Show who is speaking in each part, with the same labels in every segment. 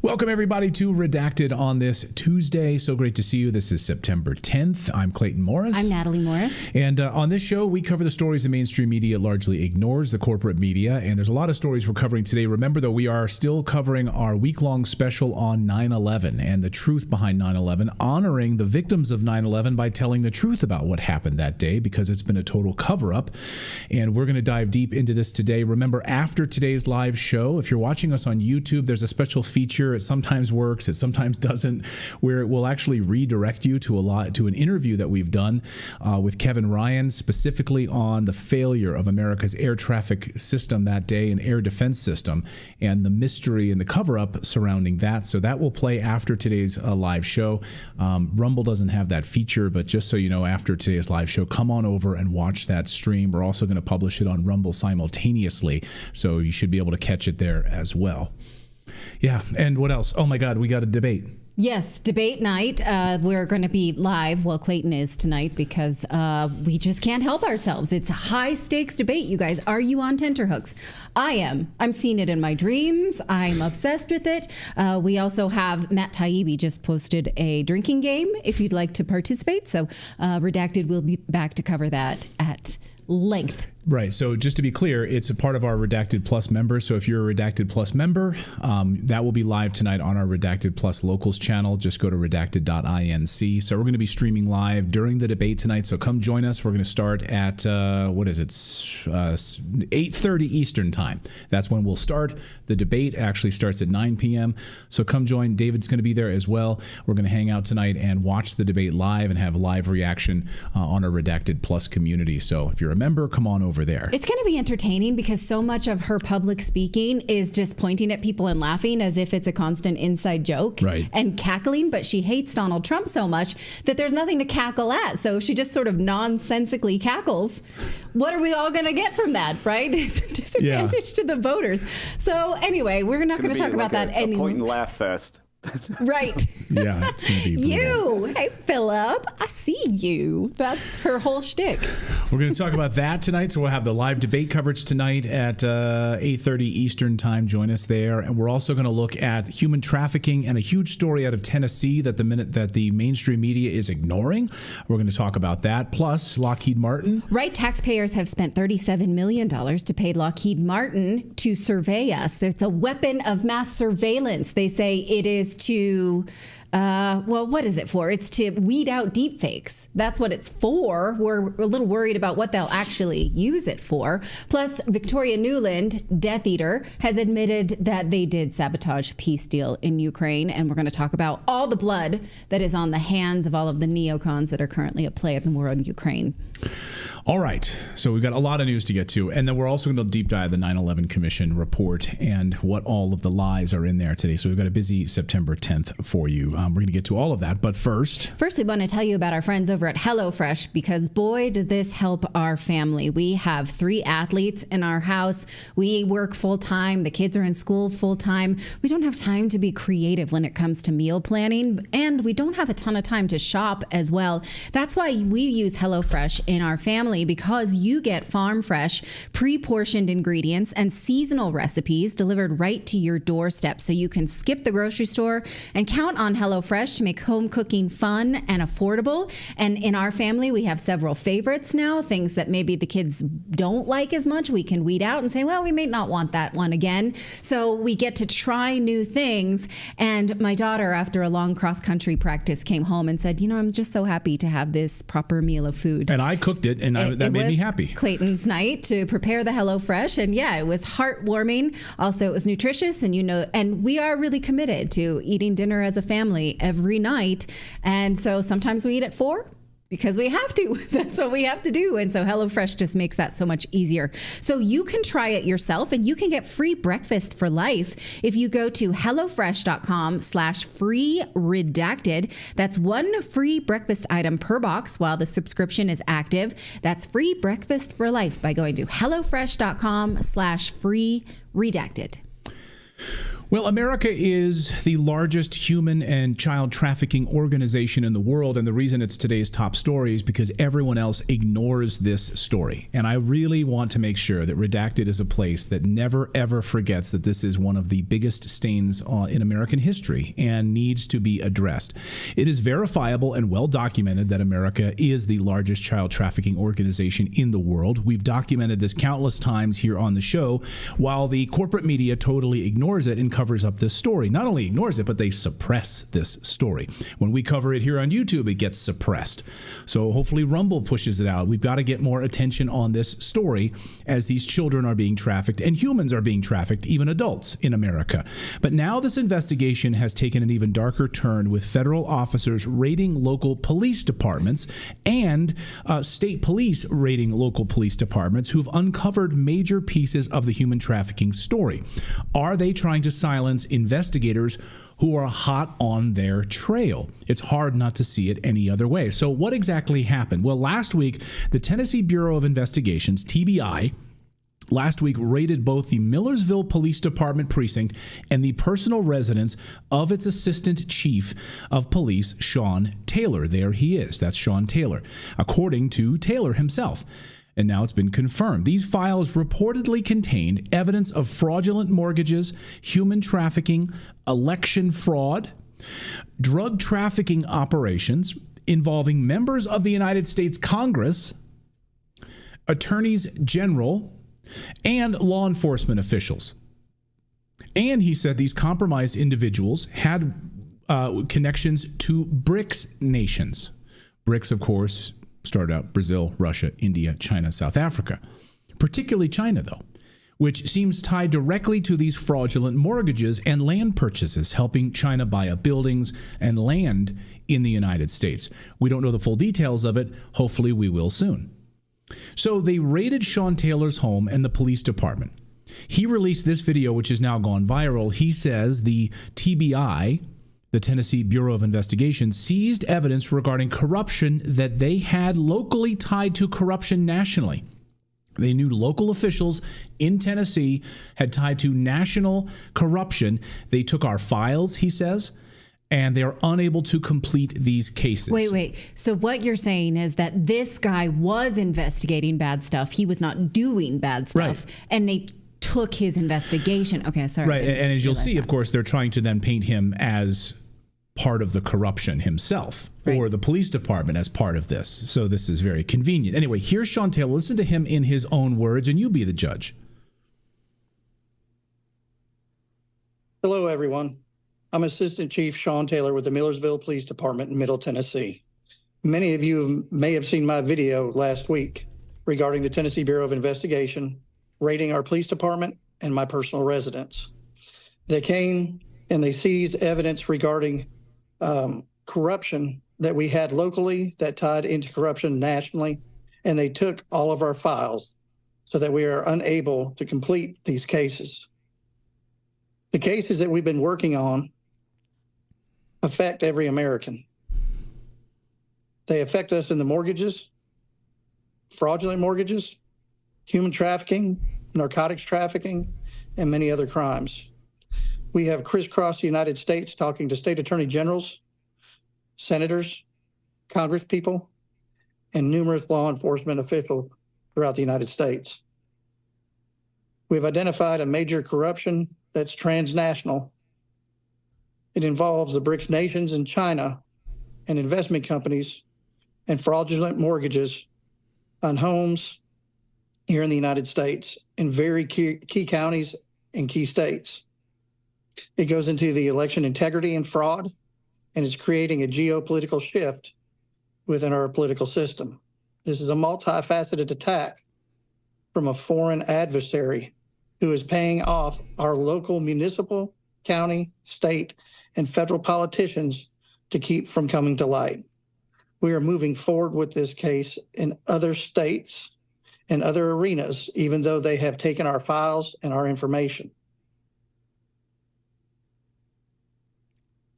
Speaker 1: Welcome, everybody, to Redacted on this Tuesday. So great to see you. This is September 10th. I'm Clayton Morris.
Speaker 2: I'm Natali Morris.
Speaker 1: And on this show, we cover the stories the mainstream media largely ignores, the corporate media. And there's a lot of stories we're covering today. Remember, though, we are still covering our week-long special on 9/11 and the truth behind 9/11, honoring the victims of 9/11 by telling the truth about what happened that day, because it's been a total cover-up. And we're going to dive deep into this today. Remember, after today's live show, if you're watching us on YouTube, there's a special feature. It sometimes works, it sometimes doesn't, where it will actually redirect you to an interview that we've done with Kevin Ryan, specifically on the failure of America's air traffic system that day and air defense system, and the mystery and the cover-up surrounding that. So that will play after today's live show. Rumble doesn't have that feature, but just so you know, after today's live show, come on over and watch that stream. We're also going to publish it on Rumble simultaneously, so you should be able to catch it there as well. Yeah, and what else? Oh my God, we got a debate.
Speaker 2: Yes, debate night. We're going to be live. Well, Clayton is tonight because we just can't help ourselves. It's a high-stakes debate, you guys. Are you on tenterhooks? I am. I'm seeing it in my dreams. I'm obsessed with it. We also have Matt Taibbi just posted a drinking game if you'd like to participate. So Redacted will be back to cover that at length.
Speaker 1: Right. So just to be clear, it's a part of our Redacted Plus members. So if you're a Redacted Plus member, that will be live tonight on our Redacted Plus Locals channel. Just go to redacted.inc. So we're going to be streaming live during the debate tonight. So come join us. We're going to start at, 8:30 Eastern time. That's when we'll start. The debate actually starts at 9 p.m. So come join. David's going to be there as well. We're going to hang out tonight and watch the debate live and have live reaction on our Redacted Plus community. So if you're a member, come on over there.
Speaker 2: It's going to be entertaining because so much of her public speaking is just pointing at people and laughing as if it's a constant inside joke,
Speaker 1: right,
Speaker 2: and cackling. But she hates Donald Trump so much that there's nothing to cackle at. So she just sort of nonsensically cackles. What are we all going to get from that, right? It's a disadvantage to the voters. So anyway, we're not going to talk about that anymore.
Speaker 3: Point and laugh fest.
Speaker 2: Right.
Speaker 1: Yeah, it's going to be brutal.
Speaker 2: You. Hey, Philip. I see you. That's her whole shtick.
Speaker 1: We're going to talk about that tonight. So we'll have the live debate coverage tonight at 8:30 Eastern time. Join us there. And we're also going to look at human trafficking and a huge story out of Tennessee that the mainstream media is ignoring. We're going to talk about that. Plus, Lockheed Martin.
Speaker 2: Right. Taxpayers have spent $37 million to pay Lockheed Martin to survey us. There's a weapon of mass surveillance. They say it is to, what is it for? It's to weed out deepfakes. That's what it's for. We're a little worried about what they'll actually use it for. Plus, Victoria Nuland, Death Eater, has admitted that they did sabotage peace deal in Ukraine. And we're going to talk about all the blood that is on the hands of all of the neocons that are currently at play in the war in Ukraine.
Speaker 1: All right. So we've got a lot of news to get to. And then we're also going to deep dive the 9/11 Commission report and what all of the lies are in there today. So we've got a busy September 10th for you. We're going to get to all of that. But first,
Speaker 2: we want to tell you about our friends over at HelloFresh, because boy, does this help our family. We have 3 athletes in our house. We work full time. The kids are in school full time. We don't have time to be creative when it comes to meal planning, and we don't have a ton of time to shop as well. That's why we use HelloFresh in our family, because you get farm fresh, pre-portioned ingredients and seasonal recipes delivered right to your doorstep, so you can skip the grocery store and count on HelloFresh to make home cooking fun and affordable. And in our family, we have several favorites now, things that maybe the kids don't like as much. We can weed out and say, well, we may not want that one again. So we get to try new things. And my daughter, after a long cross-country practice, came home and said, I'm just so happy to have this proper meal of food.
Speaker 1: And I cooked it, and that made me happy.
Speaker 2: Clayton's night to prepare the HelloFresh, and yeah, it was heartwarming. Also, it was nutritious, and and we are really committed to eating dinner as a family every night. And so sometimes we eat at 4. Because we have to. That's what we have to do. And so HelloFresh just makes that so much easier. So you can try it yourself, and you can get free breakfast for life if you go to HelloFresh.com/free redacted. That's 1 free breakfast item per box while the subscription is active. That's free breakfast for life by going to HelloFresh.com/free redacted.
Speaker 1: Well, America is the largest human and child trafficking organization in the world, and the reason it's today's top story is because everyone else ignores this story. And I really want to make sure that Redacted is a place that never, ever forgets that this is one of the biggest stains in American history and needs to be addressed. It is verifiable and well documented that America is the largest child trafficking organization in the world. We've documented this countless times here on the show, while the corporate media totally ignores it and covers up this story. Not only ignores it, but they suppress this story. When we cover it here on YouTube, it gets suppressed. So hopefully Rumble pushes it out. We've got to get more attention on this story as these children are being trafficked and humans are being trafficked, even adults in America. But now this investigation has taken an even darker turn, with federal officers raiding local police departments and state police raiding local police departments who've uncovered major pieces of the human trafficking story. Are they trying to silence investigators who are hot on their trail? It's hard not to see it any other way. So what exactly happened? Well, last week, the Tennessee Bureau of Investigations, TBI, raided both the Millersville Police Department precinct and the personal residence of its Assistant Chief of Police, Sean Taylor. There he is. That's Sean Taylor, according to Taylor himself. And now it's been confirmed. These files reportedly contained evidence of fraudulent mortgages, human trafficking, election fraud, drug trafficking operations involving members of the United States Congress, attorneys general, and law enforcement officials. And he said these compromised individuals had connections to BRICS nations. BRICS, of course, started out Brazil, Russia, India, China, South Africa. Particularly China, though, which seems tied directly to these fraudulent mortgages and land purchases, helping China buy up buildings and land in the United States. We don't know the full details of it. Hopefully we will soon. So they raided Sean Taylor's home and the police department. He released this video, which has now gone viral. He says the TBI, the Tennessee Bureau of Investigation, seized evidence regarding corruption that they had locally tied to corruption nationally. They knew local officials in Tennessee had tied to national corruption. They took our files, he says, and they are unable to complete these cases.
Speaker 2: Wait. So what you're saying is that this guy was investigating bad stuff. He was not doing bad stuff.
Speaker 1: Right.
Speaker 2: And they took his investigation. Okay, sorry.
Speaker 1: Right, and as you'll see, of course, they're trying to then paint him as part of the corruption himself, right, or the police department as part of this. So this is very convenient. Anyway, here's Sean Taylor. Listen to him in his own words, and you be the judge.
Speaker 3: Hello, everyone. I'm Assistant Chief Sean Taylor with the Millersville Police Department in Middle Tennessee. Many of you may have seen my video last week regarding the Tennessee Bureau of Investigation raiding our police department and my personal residence. They came and they seized evidence regarding corruption that we had locally that tied into corruption nationally, and they took all of our files so that we are unable to complete these cases. The cases that we've been working on affect every American. They affect us in the mortgages, fraudulent mortgages, human trafficking, narcotics trafficking, and many other crimes. We have crisscrossed the United States talking to state attorney generals, senators, congresspeople, and numerous law enforcement officials throughout the United States. We've identified a major corruption that's transnational. It involves the BRICS nations and China and investment companies and fraudulent mortgages on homes here in the United States in very key counties and key states. It goes into the election integrity and fraud, and it's creating a geopolitical shift within our political system. This is a multifaceted attack from a foreign adversary who is paying off our local municipal, county, state, and federal politicians to keep from coming to light. We are moving forward with this case in other states and other arenas, even though they have taken our files and our information.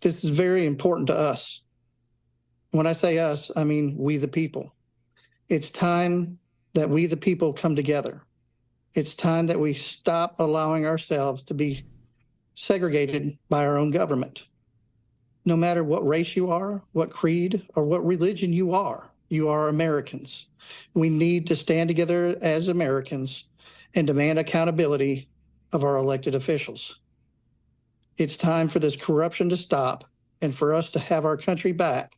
Speaker 3: This is very important to us. When I say us, I mean we the people. It's time that we the people come together. It's time that we stop allowing ourselves to be segregated by our own government. No matter what race you are, what creed, or what religion you are Americans. We need to stand together as Americans and demand accountability of our elected officials. It's time for this corruption to stop and for us to have our country back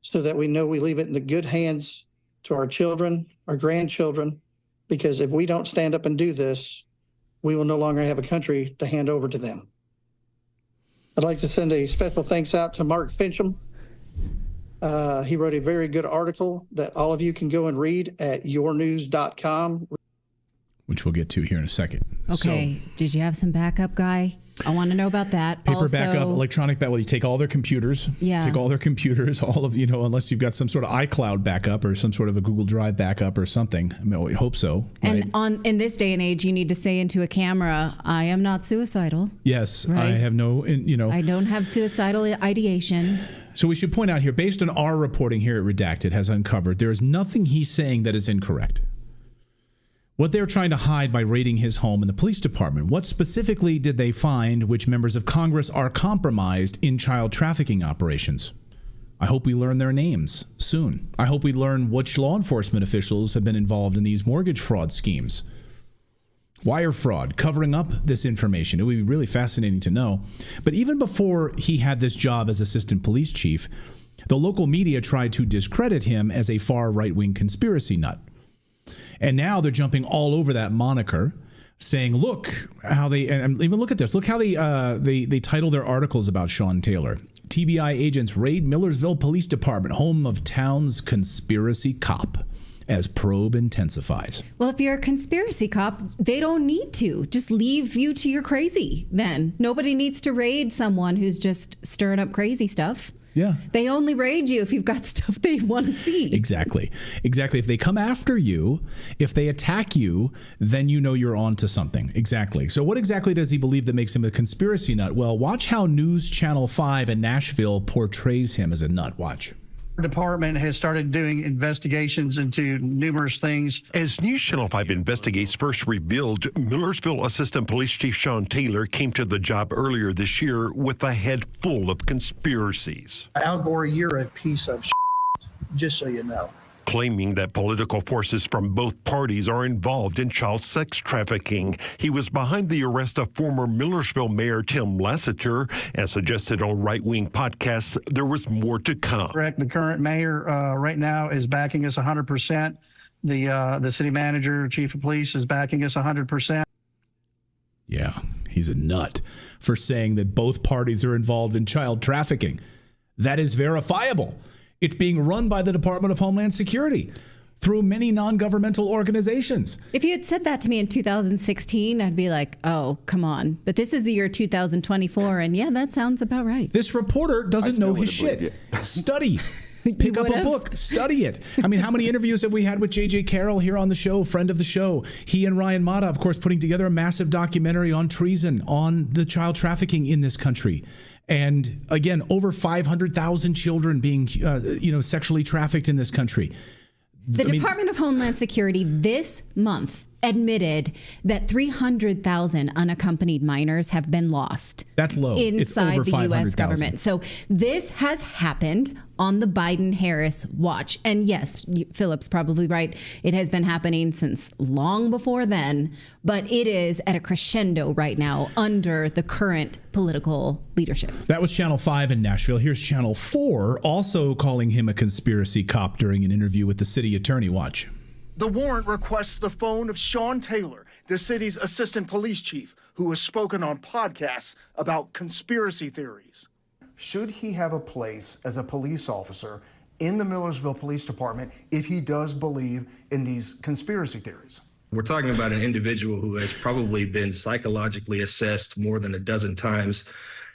Speaker 3: so that we know we leave it in the good hands to our children, our grandchildren, because if we don't stand up and do this, we will no longer have a country to hand over to them. I'd like to send a special thanks out to Mark Fincham. He wrote a very good article that all of you can go and read at yournews.com.
Speaker 1: Which we'll get to here in a second.
Speaker 2: Okay. So, did you have some backup, Guy? I want to know about that.
Speaker 1: Paper backup, electronic backup. Well, you take all their computers.
Speaker 2: Yeah.
Speaker 1: Take all their computers, all of, unless you've got some sort of iCloud backup or some sort of a Google Drive backup or something. I mean, we hope so. Right?
Speaker 2: And in this day and age, you need to say into a camera, I am not suicidal.
Speaker 1: Yes.
Speaker 2: Right?
Speaker 1: I have no,
Speaker 2: I don't have suicidal ideation.
Speaker 1: So we should point out here, based on our reporting here at Redacted has uncovered, there is nothing he's saying that is incorrect. What they're trying to hide by raiding his home and the police department, what specifically did they find which members of Congress are compromised in child trafficking operations? I hope we learn their names soon. I hope we learn which law enforcement officials have been involved in these mortgage fraud schemes. Wire fraud, covering up this information. It would be really fascinating to know. But even before he had this job as assistant police chief, the local media tried to discredit him as a far right-wing conspiracy nut. And now they're jumping all over that moniker, saying, look how they, and even look at this, look how they title their articles about Sean Taylor. TBI agents raid Millersville Police Department, home of town's conspiracy cop, as probe intensifies.
Speaker 2: Well, if you're a conspiracy cop, they don't need to. Just leave you to your crazy then. Nobody needs to raid someone who's just stirring up crazy stuff.
Speaker 1: Yeah.
Speaker 2: They only raid you if you've got stuff they want to see.
Speaker 1: Exactly. If they come after you, if they attack you, then you know you're on to something. Exactly. So what exactly does he believe that makes him a conspiracy nut? Well, watch how News Channel 5 in Nashville portrays him as a nut. Watch.
Speaker 3: Our department has started doing investigations into numerous things.
Speaker 4: As News Channel 5 investigates first revealed, Millersville Assistant Police Chief Sean Taylor came to the job earlier this year with a head full of conspiracies.
Speaker 3: Al Gore, you're a piece of just so you know.
Speaker 4: Claiming that political forces from both parties are involved in child sex trafficking. He was behind the arrest of former Millersville Mayor Tim Lassiter and suggested on right-wing podcasts there was more to come.
Speaker 3: Correct. The current mayor right now is backing us 100%. The city manager, chief of police is backing us 100%.
Speaker 1: Yeah, he's a nut for saying that both parties are involved in child trafficking. That is verifiable. It's being run by the Department of Homeland Security through many non-governmental organizations.
Speaker 2: If you had said that to me in 2016, I'd be like, oh, come on. But this is the year 2024, and yeah, that sounds about right.
Speaker 1: This reporter doesn't know his shit. Study. Pick up a book. Study it. I mean, how many interviews have we had with J.J. Carroll here on the show, friend of the show? He and Ryan Mata, of course, putting together a massive documentary on treason, on the child trafficking in this country. And again, over 500,000 children being, sexually trafficked in this country.
Speaker 2: The Department of Homeland Security this month admitted that 300,000 unaccompanied minors have been lost.
Speaker 1: That's low.
Speaker 2: Inside the U.S. government. So this has happened on the Biden-Harris watch. And yes, Philip's probably right. It has been happening since long before then, but it is at a crescendo right now under the current political leadership.
Speaker 1: That was Channel 5 in Nashville. Here's Channel 4 also calling him a conspiracy cop during an interview with the city attorney. Watch.
Speaker 5: The warrant requests the phone of Sean Taylor, the city's assistant police chief, who has spoken on podcasts about conspiracy theories.
Speaker 6: Should he have a place as a police officer in the Millersville Police Department if he does believe in these conspiracy theories?
Speaker 7: We're talking about an individual who has probably been psychologically assessed more than a dozen times,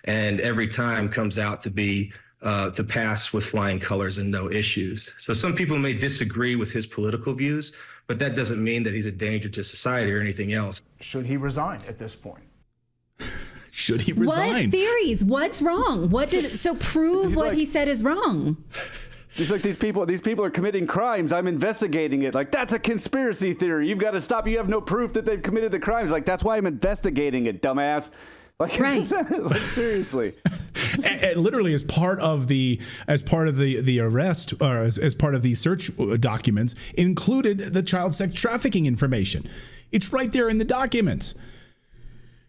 Speaker 7: and every time comes out to be to pass with flying colors and no issues. So some people may disagree with his political views, but that doesn't mean that he's a danger to society or anything else.
Speaker 6: Should he resign at this point?
Speaker 1: Should he resign?
Speaker 2: What theories? What's wrong? What did so prove what he said is wrong?
Speaker 8: He's like, these people are committing crimes. I'm investigating it. Like, that's a conspiracy theory. You've got to stop. You have no proof that they've committed the crimes. Like, that's why I'm investigating it, dumbass. Like,
Speaker 2: Right.
Speaker 8: like seriously.
Speaker 1: And literally, as part of the arrest, or as part of the search documents, included the child sex trafficking information. It's right there in the documents.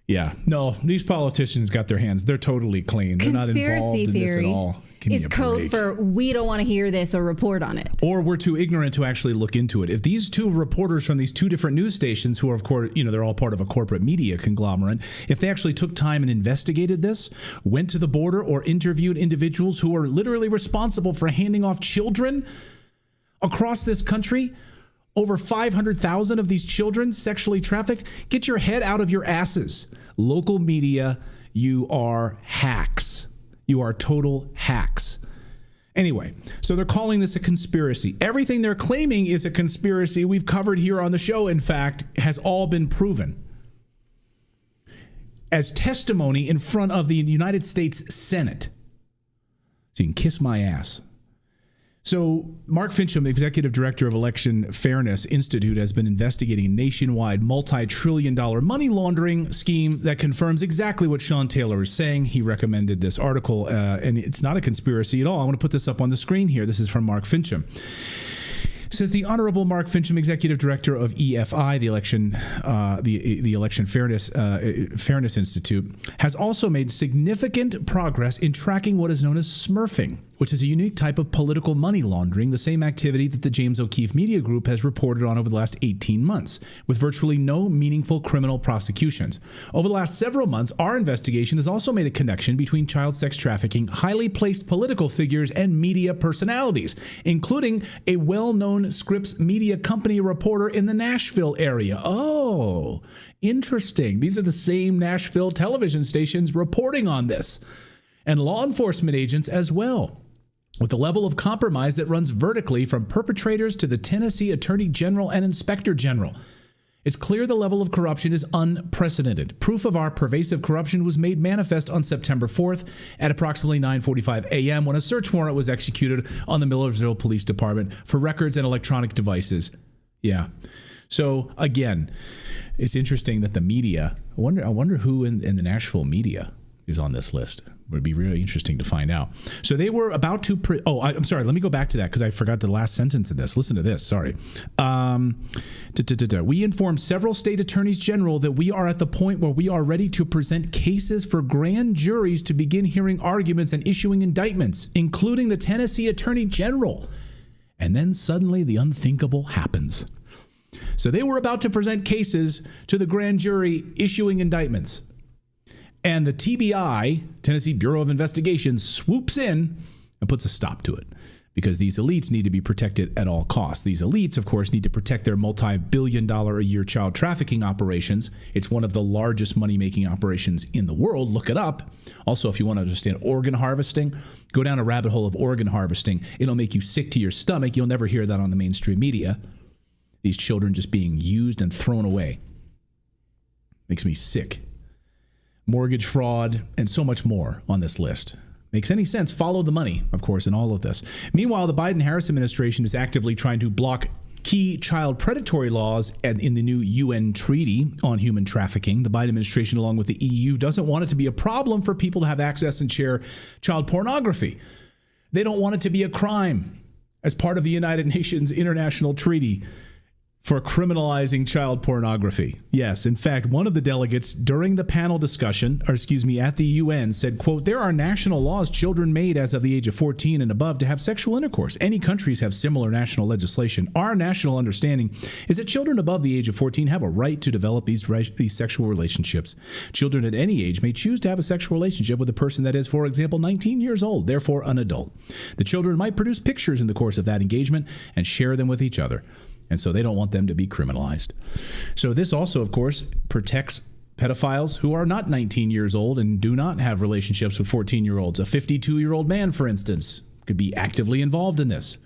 Speaker 1: Yeah, no, these politicians got their hands. They're totally clean. They're not involved in this at all.
Speaker 2: Is code for we don't want to hear this or report on it.
Speaker 1: Or we're too ignorant to actually look into it. If these two reporters from these two different news stations, who are, of course, they're all part of a corporate media conglomerate, if they actually took time and investigated this, went to the border or interviewed individuals who are literally responsible for handing off children across this country, over 500,000 of these children sexually trafficked, get your head out of your asses. Local media, you are hacks. You are total hacks. Anyway, so they're calling this a conspiracy. Everything they're claiming is a conspiracy we've covered here on the show, in fact, has all been proven as testimony in front of the United States Senate. So you can kiss my ass. So Mark Fincham, executive director of Election Fairness Institute, has been investigating a nationwide multi-trillion-dollar money laundering scheme that confirms exactly what Sean Taylor is saying. He recommended this article, and it's not a conspiracy at all. I want to put this up on the screen here. This is from Mark Fincham. It says the Honorable Mark Fincham, executive director of EFI, the Election Fairness Institute, has also made significant progress in tracking what is known as smurfing, which is a unique type of political money laundering, the same activity that the James O'Keefe Media Group has reported on over the last 18 months, with virtually no meaningful criminal prosecutions. Over the last several months, our investigation has also made a connection between child sex trafficking, highly placed political figures, and media personalities, including a well-known Scripps Media Company reporter in the Nashville area. Oh, interesting. These are the same Nashville television stations reporting on this, and law enforcement agents as well, with a level of compromise that runs vertically from perpetrators to the Tennessee Attorney General and Inspector General. It's clear the level of corruption is unprecedented. Proof of our pervasive corruption was made manifest on September 4th at approximately 9:45 a.m. when a search warrant was executed on the Millersville Police Department for records and electronic devices. Yeah. So, again, it's interesting that the media, I wonder who in the Nashville media is on this list. It would be really interesting to find out. So they were about to... I'm sorry. Let me go back to that because I forgot the last sentence of this. Listen to this. Sorry. We informed several state attorneys general that we are at the point where we are ready to present cases for grand juries to begin hearing arguments and issuing indictments, including the Tennessee Attorney General. And then suddenly the unthinkable happens. So they were about to present cases to the grand jury, issuing indictments. And the TBI, Tennessee Bureau of Investigation, swoops in and puts a stop to it because these elites need to be protected at all costs. These elites, of course, need to protect their multi-billion-dollar-a-year child trafficking operations. It's one of the largest money-making operations in the world. Look it up. Also, if you want to understand organ harvesting, go down a rabbit hole of organ harvesting. It'll make you sick to your stomach. You'll never hear that on the mainstream media. These children just being used and thrown away. Makes me sick. Mortgage fraud, and so much more on this list. Makes any sense? Follow the money, of course, in all of this. Meanwhile, the Biden-Harris administration is actively trying to block key child predatory laws in the new UN treaty on human trafficking. The Biden administration, along with the EU, doesn't want it to be a problem for people to have access and share child pornography. They don't want it to be a crime as part of the United Nations International Treaty for criminalizing child pornography. Yes, in fact, one of the delegates during the panel discussion, at the UN said, quote, there are national laws children made as of the age of 14 and above to have sexual intercourse. Any countries have similar national legislation. Our national understanding is that children above the age of 14 have a right to develop these sexual relationships. Children at any age may choose to have a sexual relationship with a person that is, for example, 19 years old, therefore an adult. The children might produce pictures in the course of that engagement and share them with each other. And so they don't want them to be criminalized. So this also, of course, protects pedophiles who are not 19 years old and do not have relationships with 14-year-olds. A 52-year-old man, for instance, could be actively involved in this.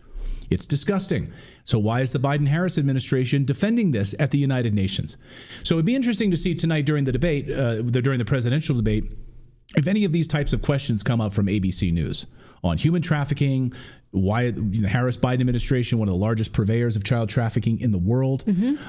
Speaker 1: It's disgusting. So why is the Biden-Harris administration defending this at the United Nations? So it'd be interesting to see tonight during the debate, during the presidential debate, if any of these types of questions come up from ABC News on human trafficking, why the Harris-Biden administration, one of the largest purveyors of child trafficking in the world.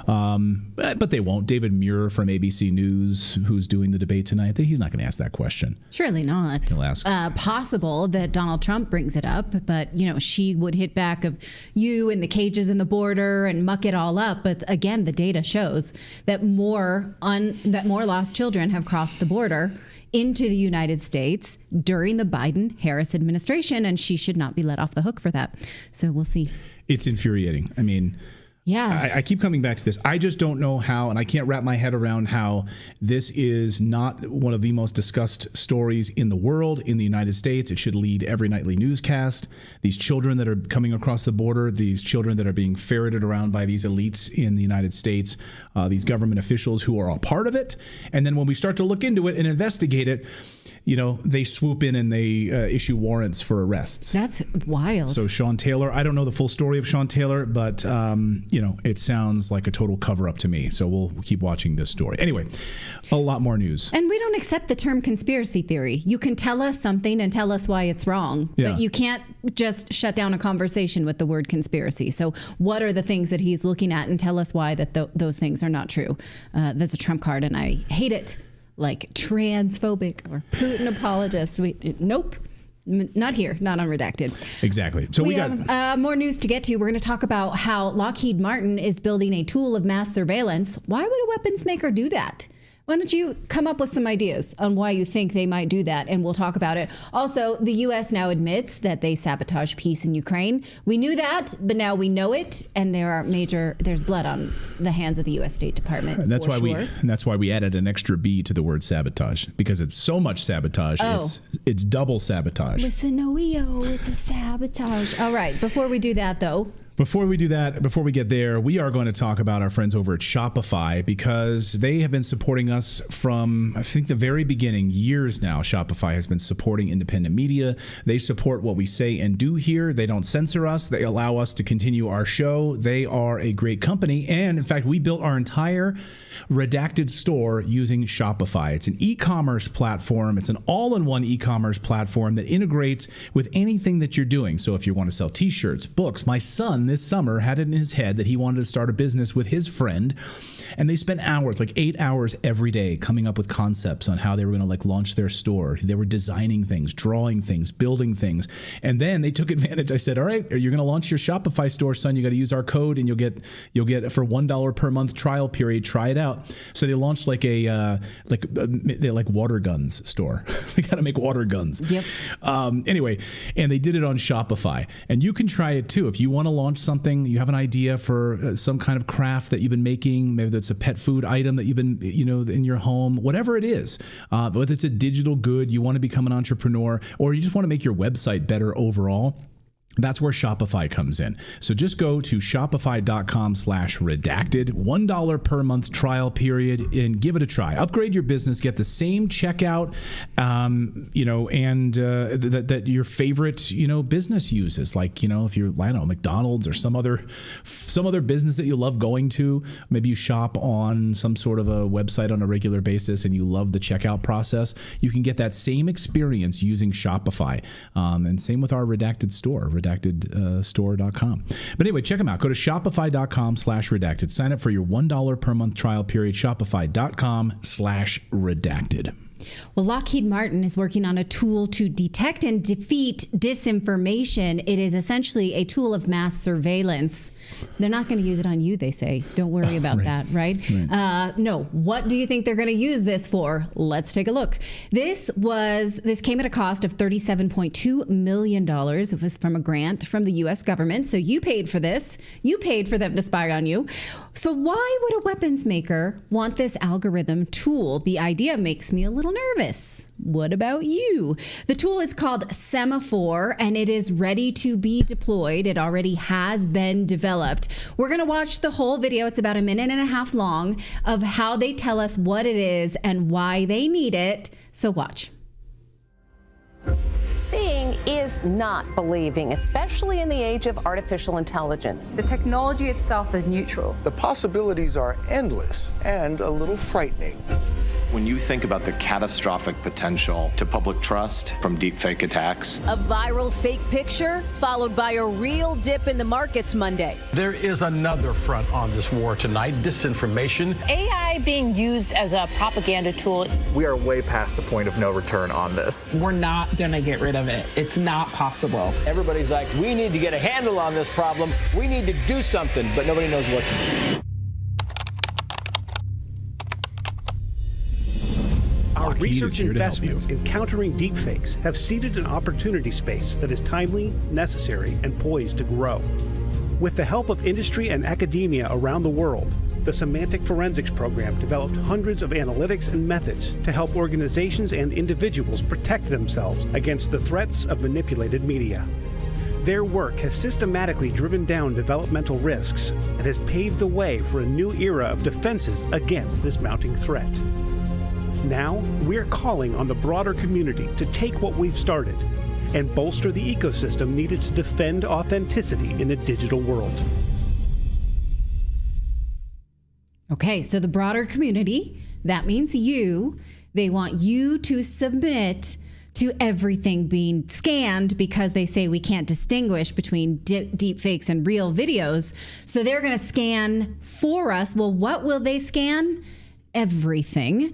Speaker 1: But they won't. David Muir from ABC News, who's doing the debate tonight, he's not going to ask that question.
Speaker 2: Surely not.
Speaker 1: He'll ask.
Speaker 2: Possible that Donald Trump brings it up, but she would hit back of you and the cages in the border and muck it all up. But again, the data shows that more lost children have crossed the border into the United States during the Biden-Harris administration, and she should not be let off the hook for that. So we'll see.
Speaker 1: It's infuriating. I mean,
Speaker 2: yeah,
Speaker 1: I keep coming back to this. I just don't know how, and I can't wrap my head around how this is not one of the most discussed stories in the world, in the United States. It should lead every nightly newscast. These children that are coming across the border, these children that are being ferreted around by these elites in the United States, these government officials who are a part of it. And then when we start to look into it and investigate it, they swoop in and they issue warrants for arrests.
Speaker 2: That's wild.
Speaker 1: So Sean Taylor, I don't know the full story of Sean Taylor, but, it sounds like a total cover-up to me. So we'll keep watching this story. Anyway, a lot more news.
Speaker 2: And we don't accept the term conspiracy theory. You can tell us something and tell us why it's wrong, but you can't just shut down a conversation with the word conspiracy. So what are the things that he's looking at, and tell us why that those things are not true. That's a trump card, and I hate it. Like transphobic or Putin apologist. Nope. Not here, not on Redacted.
Speaker 1: Exactly. So we
Speaker 2: have more news to get to. We're going to talk about how Lockheed Martin is building a tool of mass surveillance. Why would a weapons maker do that? Why don't you come up with some ideas on why you think they might do that, and we'll talk about it. Also, the U.S. now admits that they sabotage peace in Ukraine. We knew that, but now we know it, and there's blood on the hands of the U.S. State Department.
Speaker 1: And that's why we added an extra B to the word sabotage, because it's so much sabotage. It's double sabotage.
Speaker 2: Listen, it's a sabotage. All right. Before we do that, though.
Speaker 1: Before we get there, we are going to talk about our friends over at Shopify, because they have been supporting us from, I think, the very beginning. Years now, Shopify has been supporting independent media. They support what we say and do here. They don't censor us. They allow us to continue our show. They are a great company. And in fact, we built our entire Redacted store using Shopify. It's an e-commerce platform. It's an all-in-one e-commerce platform that integrates with anything that you're doing. So if you want to sell t-shirts, books, my son this summer had it in his head that he wanted to start a business with his friend, and they spent hours, like 8 hours every day, coming up with concepts on how they were going to launch their store. They were designing things, drawing things, building things, and then they took advantage. I said, all right, you're going to launch your Shopify store, son. You got to use our code, and you'll get for $1 per month trial period. Try it out. So they launched they water guns store. They got to make water guns.
Speaker 2: Yep.
Speaker 1: Anyway, and they did it on Shopify, and you can try it too if you want to launch something. You have an idea for some kind of craft that you've been making. Maybe that's a pet food item that you've been, in your home, whatever it is, whether it's a digital good, you want to become an entrepreneur, or you just want to make your website better overall. That's where Shopify comes in. So just go to shopify.com/redacted, $1 per month trial period, and give it a try. Upgrade your business, get the same checkout, that your favorite, business uses. Like, if you're, McDonald's or some other business that you love going to. Maybe you shop on some sort of a website on a regular basis and you love the checkout process. You can get that same experience using Shopify. And same with our Redacted store. redactedstore.com. But anyway, check them out. Go to shopify.com/redacted. Sign up for your $1 per month trial period. Shopify.com/redacted.
Speaker 2: Well, Lockheed Martin is working on a tool to detect and defeat disinformation. It is essentially a tool of mass surveillance. They're not going to use it on you, they say. Don't worry about that, right? No. What do you think they're going to use this for? Let's take a look. This came at a cost of $37.2 million. It was from a grant from the U.S. government. So you paid for this. You paid for them to spy on you. So why would a weapons maker want this algorithm tool? The idea makes me a little nervous. What about you? The tool is called Semaphore, and it is ready to be deployed. It already has been developed. We're going to watch the whole video. It's about 1.5 minutes long of how they tell us what it is and why they need it. So watch.
Speaker 9: Seeing is not believing, especially in the age of artificial intelligence.
Speaker 10: The technology itself is neutral.
Speaker 11: The possibilities are endless and a little frightening.
Speaker 10: When you think about the catastrophic potential to public trust from deepfake attacks,
Speaker 11: a viral fake picture followed by a real dip in the markets Monday.
Speaker 12: There is another front on this war tonight, disinformation.
Speaker 13: AI being used as a propaganda tool.
Speaker 14: We are way past the point of no return on this.
Speaker 15: We're not going to get rid of it. It's not possible.
Speaker 16: Everybody's like, we need to get a handle on this problem. We need to do something, but nobody knows what to do.
Speaker 17: Our research investments in countering deepfakes have seeded an opportunity space that is timely, necessary, and poised to grow. With the help of industry and academia around the world, the Semantic Forensics program developed hundreds of analytics and methods to help organizations and individuals protect themselves against the threats of manipulated media. Their work has systematically driven down developmental risks and has paved the way for a new era of defenses against this mounting threat. Now, we're calling on the broader community to take what we've started and bolster the ecosystem needed to defend authenticity in a digital world.
Speaker 2: Okay, so the broader community, that means you, they want you to submit to everything being scanned because they say we can't distinguish between deep fakes and real videos. So they're going to scan for us. Well, what will they scan? Everything.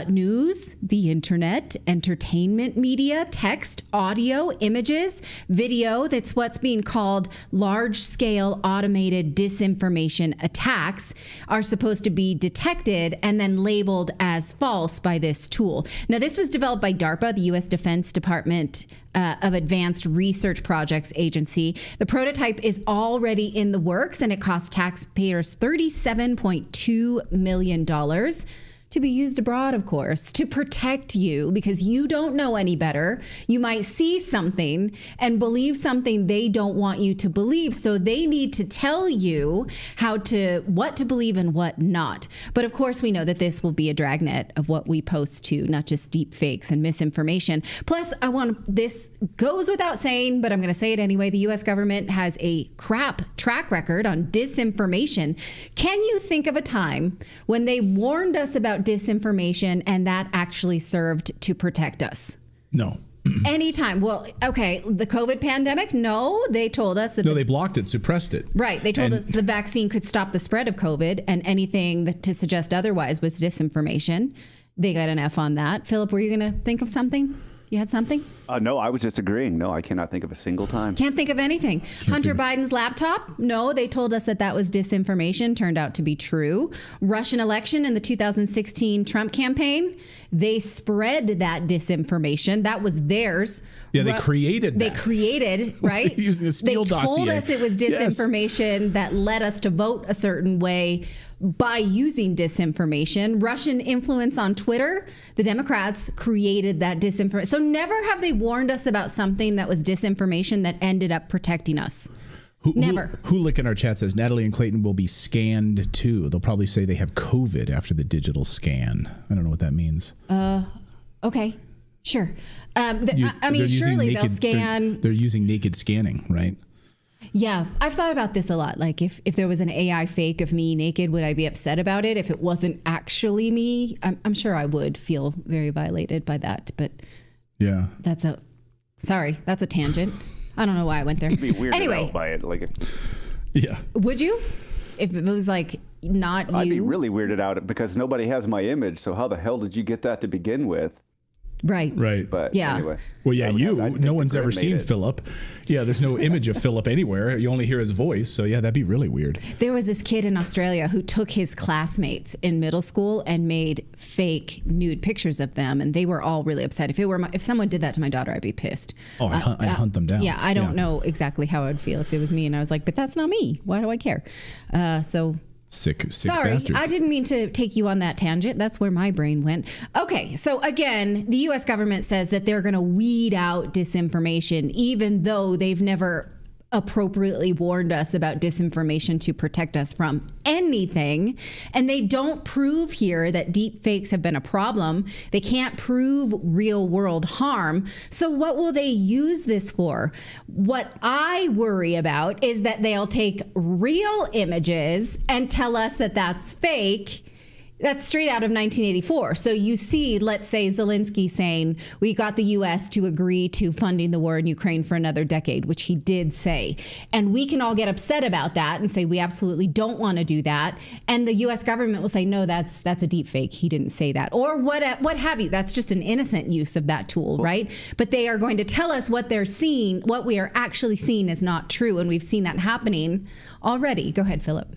Speaker 2: News, the internet, entertainment media, text, audio, images, video. That's what's being called large-scale automated disinformation attacks are supposed to be detected and then labeled as false by this tool. Now, this was developed by DARPA, the U.S. Defense Department of Advanced Research Projects Agency. The prototype is already in the works, and it costs taxpayers $37.2 million to be used abroad, of course, to protect you because you don't know any better. You might see something and believe something they don't want you to believe. So they need to tell you what to believe and what not. But of course, we know that this will be a dragnet of what we post to, not just deep fakes and misinformation. Plus, this goes without saying, but I'm going to say it anyway. The U.S. government has a crap track record on disinformation. Can you think of a time when they warned us about disinformation and that actually served to protect us?
Speaker 1: No.
Speaker 2: Anytime. Well, okay, the COVID pandemic, no, they told us that.
Speaker 1: No, they blocked it, suppressed it.
Speaker 2: Right. They told us the vaccine could stop the spread of COVID, and anything to suggest otherwise was disinformation. They got an F on that. Philip, were you going to think of something? You had something?
Speaker 8: No, I was just agreeing. No, I cannot think of a single time.
Speaker 2: Can't think of anything. Hunter Biden's laptop? No, they told us that was disinformation. Turned out to be true. Russian election in the 2016 Trump campaign? They spread that disinformation. That was theirs.
Speaker 1: Yeah, they created that.
Speaker 2: They created, right?
Speaker 1: Using a Steele dossier.
Speaker 2: They told us it was disinformation that led us to vote a certain way by using disinformation. Russian influence on Twitter, the Democrats created that disinformation. So never have they warned us about something that was disinformation that ended up protecting us. Never.
Speaker 1: Hulick in our chat says Natali and Clayton will be scanned too. They'll probably say they have COVID after the digital scan. I don't know what that means.
Speaker 2: Okay, sure. Surely they'll scan.
Speaker 1: They're using naked scanning, right?
Speaker 2: Yeah, I've thought about this a lot. Like if there was an AI fake of me naked, would I be upset about it? If it wasn't actually me, I'm sure I would feel very violated by that. But
Speaker 1: yeah,
Speaker 2: that's a tangent. I don't know why I went there.
Speaker 8: You'd be weirded
Speaker 2: anyway,
Speaker 8: out by it.
Speaker 1: Yeah.
Speaker 2: Would you? If it was like not you?
Speaker 8: I'd be really weirded out because nobody has my image. So how the hell did you get that to begin with?
Speaker 2: Right.
Speaker 8: But
Speaker 2: yeah.
Speaker 8: Anyway.
Speaker 1: Well, yeah, no one's ever seen Philip. Yeah, there's no image of Philip anywhere. You only hear his voice. So yeah, that'd be really weird.
Speaker 2: There was this kid in Australia who took his classmates in middle school and made fake nude pictures of them, and they were all really upset. If someone did that to my daughter, I'd be pissed.
Speaker 1: Oh, I'd hunt them down.
Speaker 2: Yeah, I don't know exactly how I'd feel if it was me, and I was like, but that's not me. Why do I care?
Speaker 1: Sick
Speaker 2: Sorry,
Speaker 1: bastards.
Speaker 2: I didn't mean to take you on that tangent. That's where my brain went. Okay, so again, the U.S. government says that they're going to weed out disinformation, even though they've never appropriately warned us about disinformation to protect us from anything. And they don't prove here that deep fakes have been a problem. They can't prove real world harm. So what will they use this for? What I worry about is that they'll take real images and tell us that that's fake. That's straight out of 1984. So you see, let's say Zelensky saying, we got the U.S. to agree to funding the war in Ukraine for another decade, which he did say. And we can all get upset about that and say we absolutely don't want to do that. And the U.S. government will say, no, that's a deep fake. He didn't say that. Or what have you. That's just an innocent use of that tool, right? But they are going to tell us what they're seeing, what we are actually seeing is not true. And we've seen that happening already. Go ahead, Philip.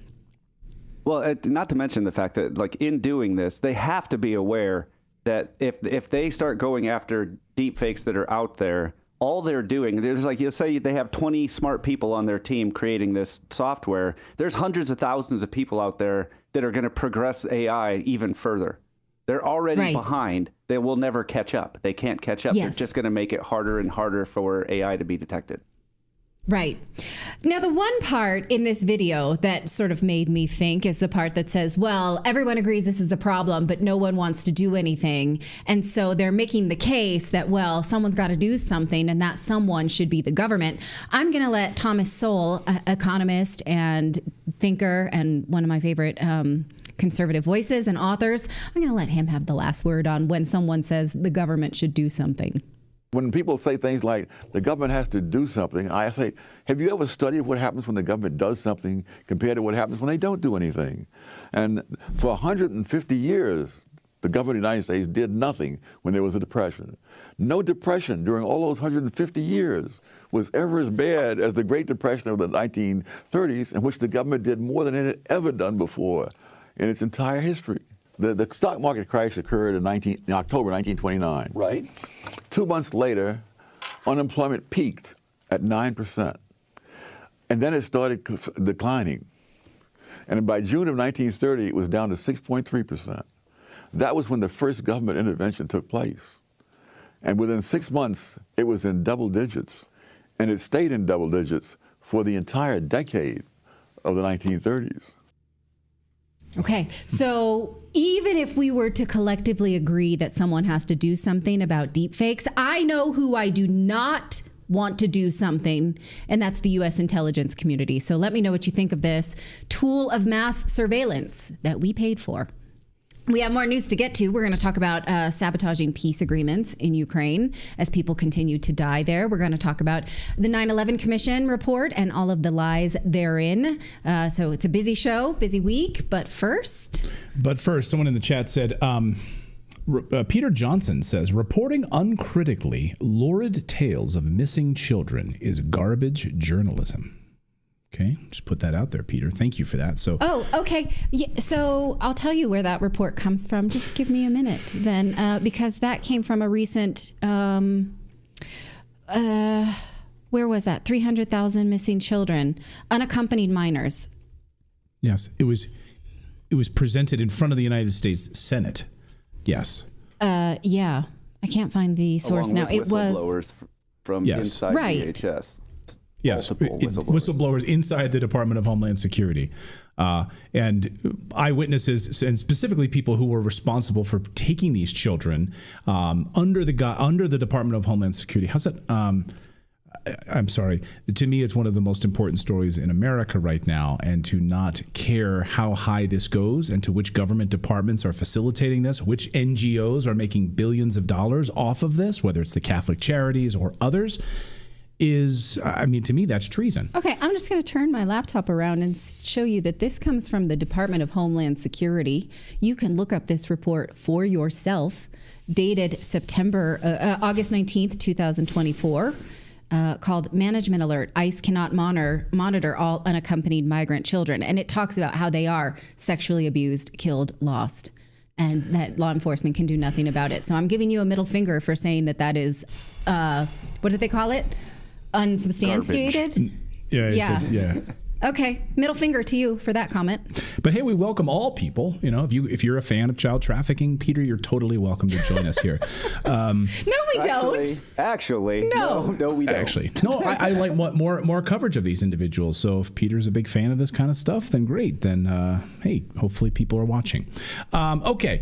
Speaker 8: Well, not to mention the fact that, like, in doing this, they have to be aware that if they start going after deep fakes that are out there, all they're doing, there's like, you say they have 20 smart people on their team creating this software. There's hundreds of thousands of people out there that are going to progress AI even further. They're already behind. They will never catch up. They can't catch up.
Speaker 2: Yes.
Speaker 8: They're just going to make it harder and harder for AI to be detected.
Speaker 2: Right. Now, the one part in this video that sort of made me think is the part that says, well, everyone agrees this is a problem, but no one wants to do anything. And so they're making the case that, well, someone's got to do something, and that someone should be the government. I'm going to let Thomas Sowell, economist and thinker, and one of my favorite conservative voices and authors, I'm going to let him have the last word on when someone says the government should do something.
Speaker 18: When people say things like the government has to do something, I say, have you ever studied what happens when the government does something compared to what happens when they don't do anything? And for 150 years, the government of the United States did nothing when there was a depression. No depression during all those 150 years was ever as bad as the Great Depression of the 1930s, in which the government did more than it had ever done before in its entire history. The stock market crash occurred in October 1929.
Speaker 8: Right.
Speaker 18: 2 months later, unemployment peaked at 9%. And then it started declining. And by June of 1930, it was down to 6.3%. That was when the first government intervention took place. And within 6 months, it was in double digits. And it stayed in double digits for the entire decade of the 1930s.
Speaker 2: Okay, so even if we were to collectively agree that someone has to do something about deepfakes, I know who I do not want to do something, and that's the U.S. intelligence community. So let me know what you think of this tool of mass surveillance that we paid for. We have more news to get to. We're going to talk about sabotaging peace agreements in Ukraine as people continue to die there. We're going to talk about the 9/11 Commission report and all of the lies therein. So it's a busy show, busy week. But first,
Speaker 1: someone in the chat said, Peter Johnson says, reporting uncritically lurid tales of missing children is garbage journalism. Okay, just put that out there, Peter. Thank you for that. So,
Speaker 2: okay. Yeah, so I'll tell you where that report comes from. Just give me a minute then, because that came from a recent, where was that? 300,000 missing children, unaccompanied minors.
Speaker 1: Yes, it was presented in front of the United States Senate. Yes.
Speaker 2: Yeah, I can't find the source now. It was
Speaker 8: from inside DHS.
Speaker 1: Yes, whistleblowers inside the Department of Homeland Security, and eyewitnesses, and specifically people who were responsible for taking these children under the Department of Homeland Security. How's that? I'm sorry. To me, it's one of the most important stories in America right now, and to not care how high this goes and to which government departments are facilitating this, which NGOs are making billions of dollars off of this, whether it's the Catholic Charities or others. To me, that's treason.
Speaker 2: Okay, I'm just going to turn my laptop around and show you that this comes from the Department of Homeland Security. You can look up this report for yourself, dated August 19th, 2024, called Management Alert, ICE Cannot Monitor All Unaccompanied Migrant Children. And it talks about how they are sexually abused, killed, lost, and that law enforcement can do nothing about it. So I'm giving you a middle finger for saying that is, what did they call it? Unsubstantiated? Yeah. Okay, middle finger to you for that comment.
Speaker 1: But hey, we welcome all people. You know, if you're a fan of child trafficking, Peter, you're totally welcome to join us here.
Speaker 2: No, we don't.
Speaker 8: Actually, no, we don't.
Speaker 1: Actually, no. I like more coverage of these individuals. So if Peter's a big fan of this kind of stuff, then great. Then hey, hopefully people are watching. Okay,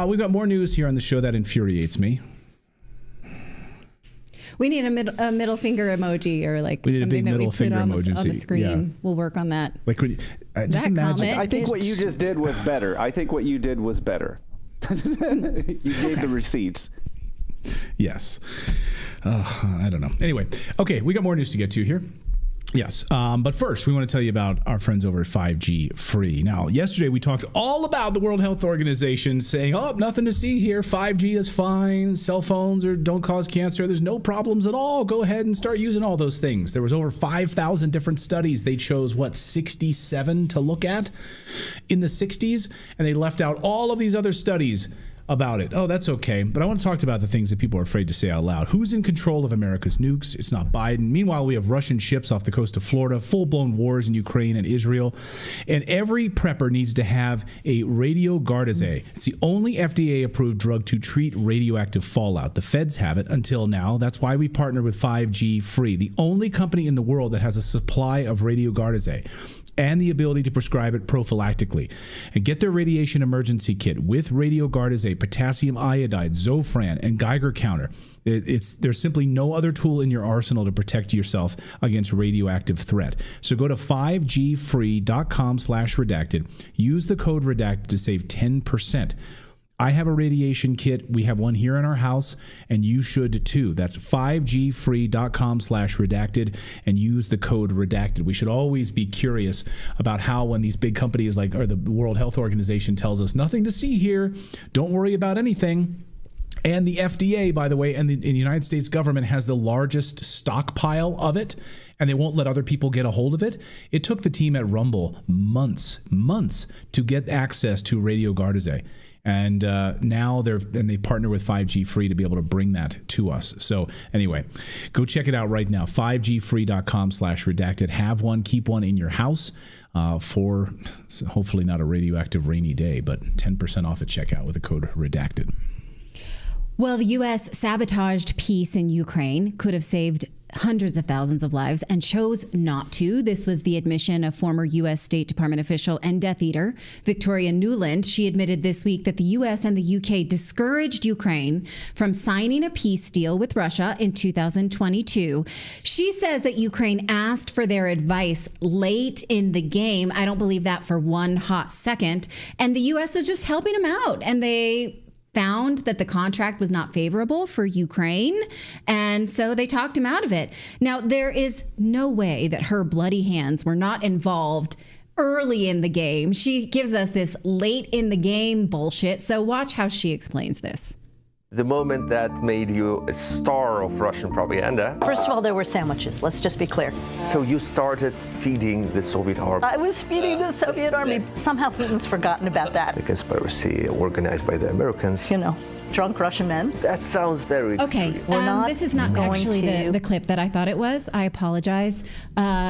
Speaker 1: we've got more news here on the show that infuriates me.
Speaker 2: We need a middle finger emoji or like
Speaker 1: we need
Speaker 2: something
Speaker 1: a big
Speaker 2: that
Speaker 1: middle
Speaker 2: we put
Speaker 1: finger
Speaker 2: on
Speaker 1: emoji.
Speaker 2: the screen.
Speaker 1: Yeah.
Speaker 2: We'll work on that.
Speaker 1: Like, just
Speaker 2: that
Speaker 1: imagine.
Speaker 2: comment,
Speaker 8: I think what you just did was better. You gave the receipts.
Speaker 1: Yes. I don't know. Anyway, okay, we got more news to get to here. Yes. But first, we want to tell you about our friends over at 5G Free. Now, yesterday we talked all about the World Health Organization saying, oh, nothing to see here. 5G is fine. Cell phones don't cause cancer. There's no problems at all. Go ahead and start using all those things. There was over 5,000 different studies. They chose, 67 to look at in the 60s, and they left out all of these other studies about it. Oh, that's okay. But I want to talk about the things that people are afraid to say out loud. Who's in control of America's nukes? It's not Biden. Meanwhile, we have Russian ships off the coast of Florida, full-blown wars in Ukraine and Israel. And every prepper needs to have a radiogardase. It's the only FDA-approved drug to treat radioactive fallout. The feds have it until now. That's why we partnered with 5G Free, the only company in the world that has a supply of radiogardase and the ability to prescribe it prophylactically. And get their radiation emergency kit with radiogardase, potassium iodide, Zofran, and Geiger counter. There's simply no other tool in your arsenal to protect yourself against radioactive threat. So go to 5gfree.com/redacted. Use the code redacted to save 10%. I have a radiation kit. We have one here in our house, and you should too. That's 5gfree.com/redacted, and use the code redacted. We should always be curious about how, when these big companies or the World Health Organization tells us nothing to see here, don't worry about anything. And the FDA, by the way, and the United States government has the largest stockpile of it, and they won't let other people get a hold of it. It took the team at Rumble months to get access to radiogardase. And now they partner with 5G Free to be able to bring that to us. So anyway, go check it out right now. 5gfree.com/redacted. Have one, keep one in your house for hopefully not a radioactive rainy day, but 10% off at checkout with the code redacted.
Speaker 2: Well, the U.S. sabotaged peace in Ukraine, could have saved hundreds of thousands of lives, and chose not to. This was the admission of former U.S. State Department official and Death Eater Victoria Nuland. She admitted this week that the U.S. and the U.K. discouraged Ukraine from signing a peace deal with Russia in 2022. She says that Ukraine asked for their advice late in the game. I don't believe that for one hot second. And the U.S. was just helping them out, and they found that the contract was not favorable for Ukraine, and so they talked him out of it. Now, there is no way that her bloody hands were not involved early in the game. She gives us this late in the game bullshit, so watch how she explains this.
Speaker 19: The moment that made you a star of Russian propaganda.
Speaker 13: First of all, there were sandwiches. Let's just be clear.
Speaker 19: So you started feeding the Soviet army.
Speaker 13: I was feeding the Soviet army. Somehow Putin's forgotten about that.
Speaker 19: The conspiracy organized by the Americans.
Speaker 13: You know, drunk Russian men.
Speaker 19: That sounds very
Speaker 2: okay. This is not actually the clip that I thought it was. I apologize.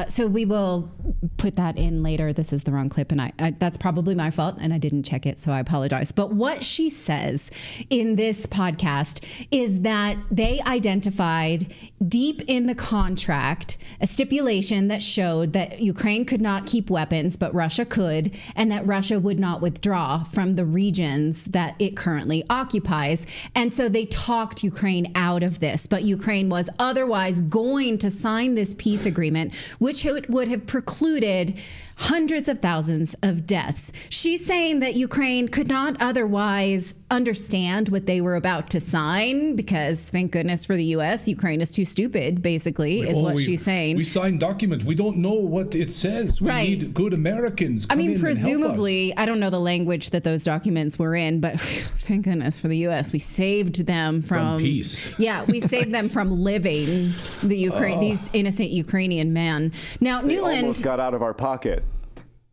Speaker 2: So we will put that in later. This is the wrong clip, and I that's probably my fault, and I didn't check it, so I apologize. But what she says in this podcast is that they identified deep in the contract a stipulation that showed that Ukraine could not keep weapons, but Russia could, and that Russia would not withdraw from the regions that it currently occupies. And so they talked Ukraine out of this, but Ukraine was otherwise going to sign this peace agreement, which would have precluded hundreds of thousands of deaths. She's saying that Ukraine could not otherwise understand what they were about to sign because, thank goodness for the U.S., Ukraine is too stupid, basically, is what she's saying.
Speaker 1: We signed document. We don't know what it says. We need good Americans. Come in
Speaker 2: presumably,
Speaker 1: and help us.
Speaker 2: I don't know the language that those documents were in, but thank goodness for the U.S., we saved them from
Speaker 1: peace.
Speaker 2: Yeah, we saved them from living these innocent Ukrainian men. Now,
Speaker 8: They
Speaker 2: Nuland
Speaker 8: almost got out of our pocket.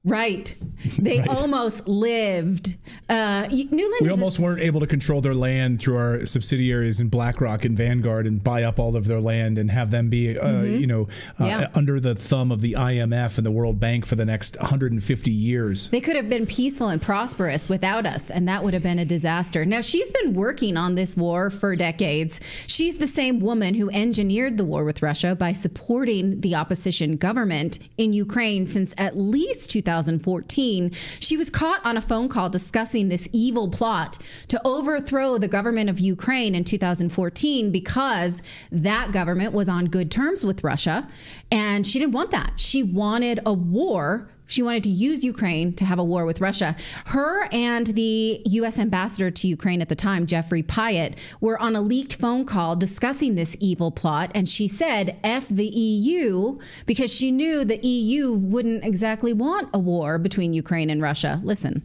Speaker 2: Right. They almost lived.
Speaker 1: We almost weren't able to control their land through our subsidiaries in BlackRock and Vanguard and buy up all of their land and have them be, under the thumb of the IMF and the World Bank for the next 150 years.
Speaker 2: They could have been peaceful and prosperous without us, and that would have been a disaster. Now, she's been working on this war for decades. She's the same woman who engineered the war with Russia by supporting the opposition government in Ukraine since at least 2014. 2014. She was caught on a phone call discussing this evil plot to overthrow the government of Ukraine in 2014 because that government was on good terms with Russia, and she didn't want that. She wanted a war. She wanted to use Ukraine to have a war with Russia. Her and the U.S. ambassador to Ukraine at the time, Jeffrey Pyatt, were on a leaked phone call discussing this evil plot. And she said, F the EU, because she knew the EU wouldn't exactly want a war between Ukraine and Russia. Listen.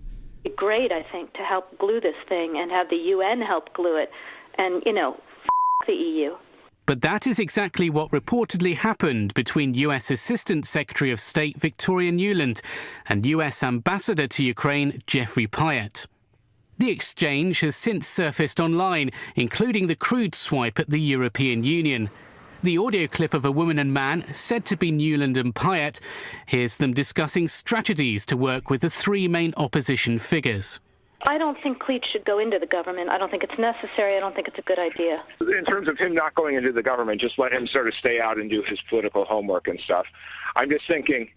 Speaker 20: Great, I think, to help glue this thing and have the UN help glue it. And, the EU.
Speaker 21: But that is exactly what reportedly happened between US Assistant Secretary of State Victoria Nuland and US Ambassador to Ukraine Jeffrey Pyatt. The exchange has since surfaced online, including the crude swipe at the European Union. The audio clip of a woman and man, said to be Nuland and Pyatt, hears them discussing strategies to work with the three main opposition figures.
Speaker 20: I don't think Cleach should go into the government. I don't think it's necessary. I don't think it's a good idea.
Speaker 22: In terms of him not going into the government, just let him sort of stay out and do his political homework and stuff. I'm just thinking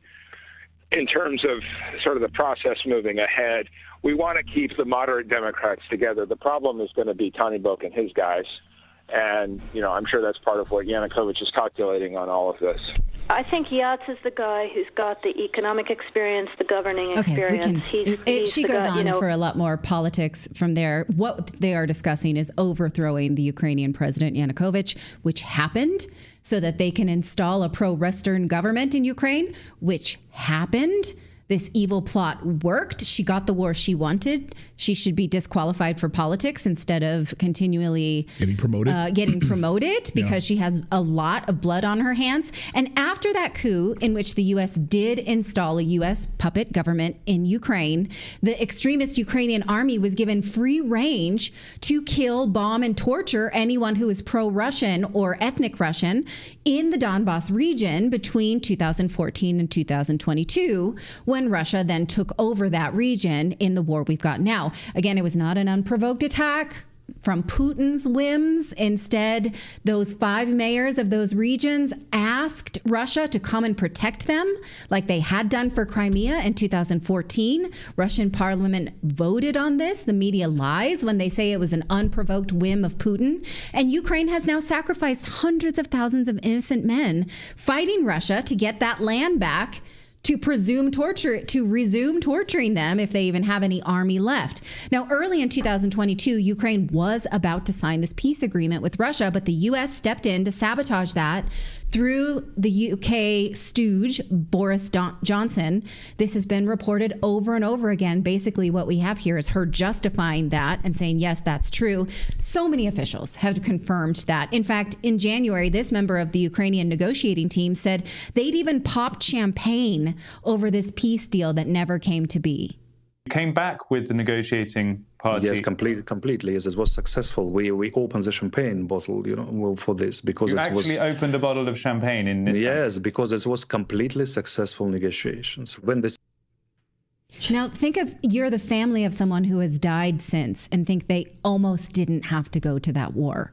Speaker 22: in terms of sort of the process moving ahead, we want to keep the moderate Democrats together. The problem is going to be Tony Book and his guys. And, I'm sure that's part of what Yanukovych is calculating on all of this.
Speaker 20: I think Yats is the guy who's got the economic experience, the governing experience.
Speaker 2: She goes on for a lot more politics from there. What they are discussing is overthrowing the Ukrainian president Yanukovych, which happened, so that they can install a pro-Western government in Ukraine, which happened. This evil plot worked. She got the war she wanted. She should be disqualified for politics instead of continually getting promoted because she has a lot of blood on her hands. And after that coup, in which the U.S. did install a U.S. puppet government in Ukraine, the extremist Ukrainian army was given free range to kill, bomb, and torture anyone who is pro-Russian or ethnic Russian in the Donbass region between 2014 and 2022, when Russia then took over that region in the war we've got now. Again, it was not an unprovoked attack from Putin's whims. Instead, those 5 mayors of those regions asked Russia to come and protect them like they had done for Crimea in 2014. Russian parliament voted on this. The media lies when they say it was an unprovoked whim of Putin. And Ukraine has now sacrificed hundreds of thousands of innocent men fighting Russia to get that land back, to resume torturing them if they even have any army left. Now, early in 2022, Ukraine was about to sign this peace agreement with Russia, but the U.S. stepped in to sabotage that through the UK stooge, Boris Johnson. This has been reported over and over again. Basically, what we have here is her justifying that and saying, yes, that's true. So many officials have confirmed that. In fact, in January, this member of the Ukrainian negotiating team said they'd even popped champagne over this peace deal that never came to be.
Speaker 23: Came back with the negotiating party.
Speaker 24: Yes, completely. Yes, it was successful. We opened the champagne bottle, for this because
Speaker 23: you actually opened a bottle of champagne in this.
Speaker 24: Yes, because it was completely successful negotiations. When this.
Speaker 2: Now, think of you're the family of someone who has died since and think they almost didn't have to go to that war.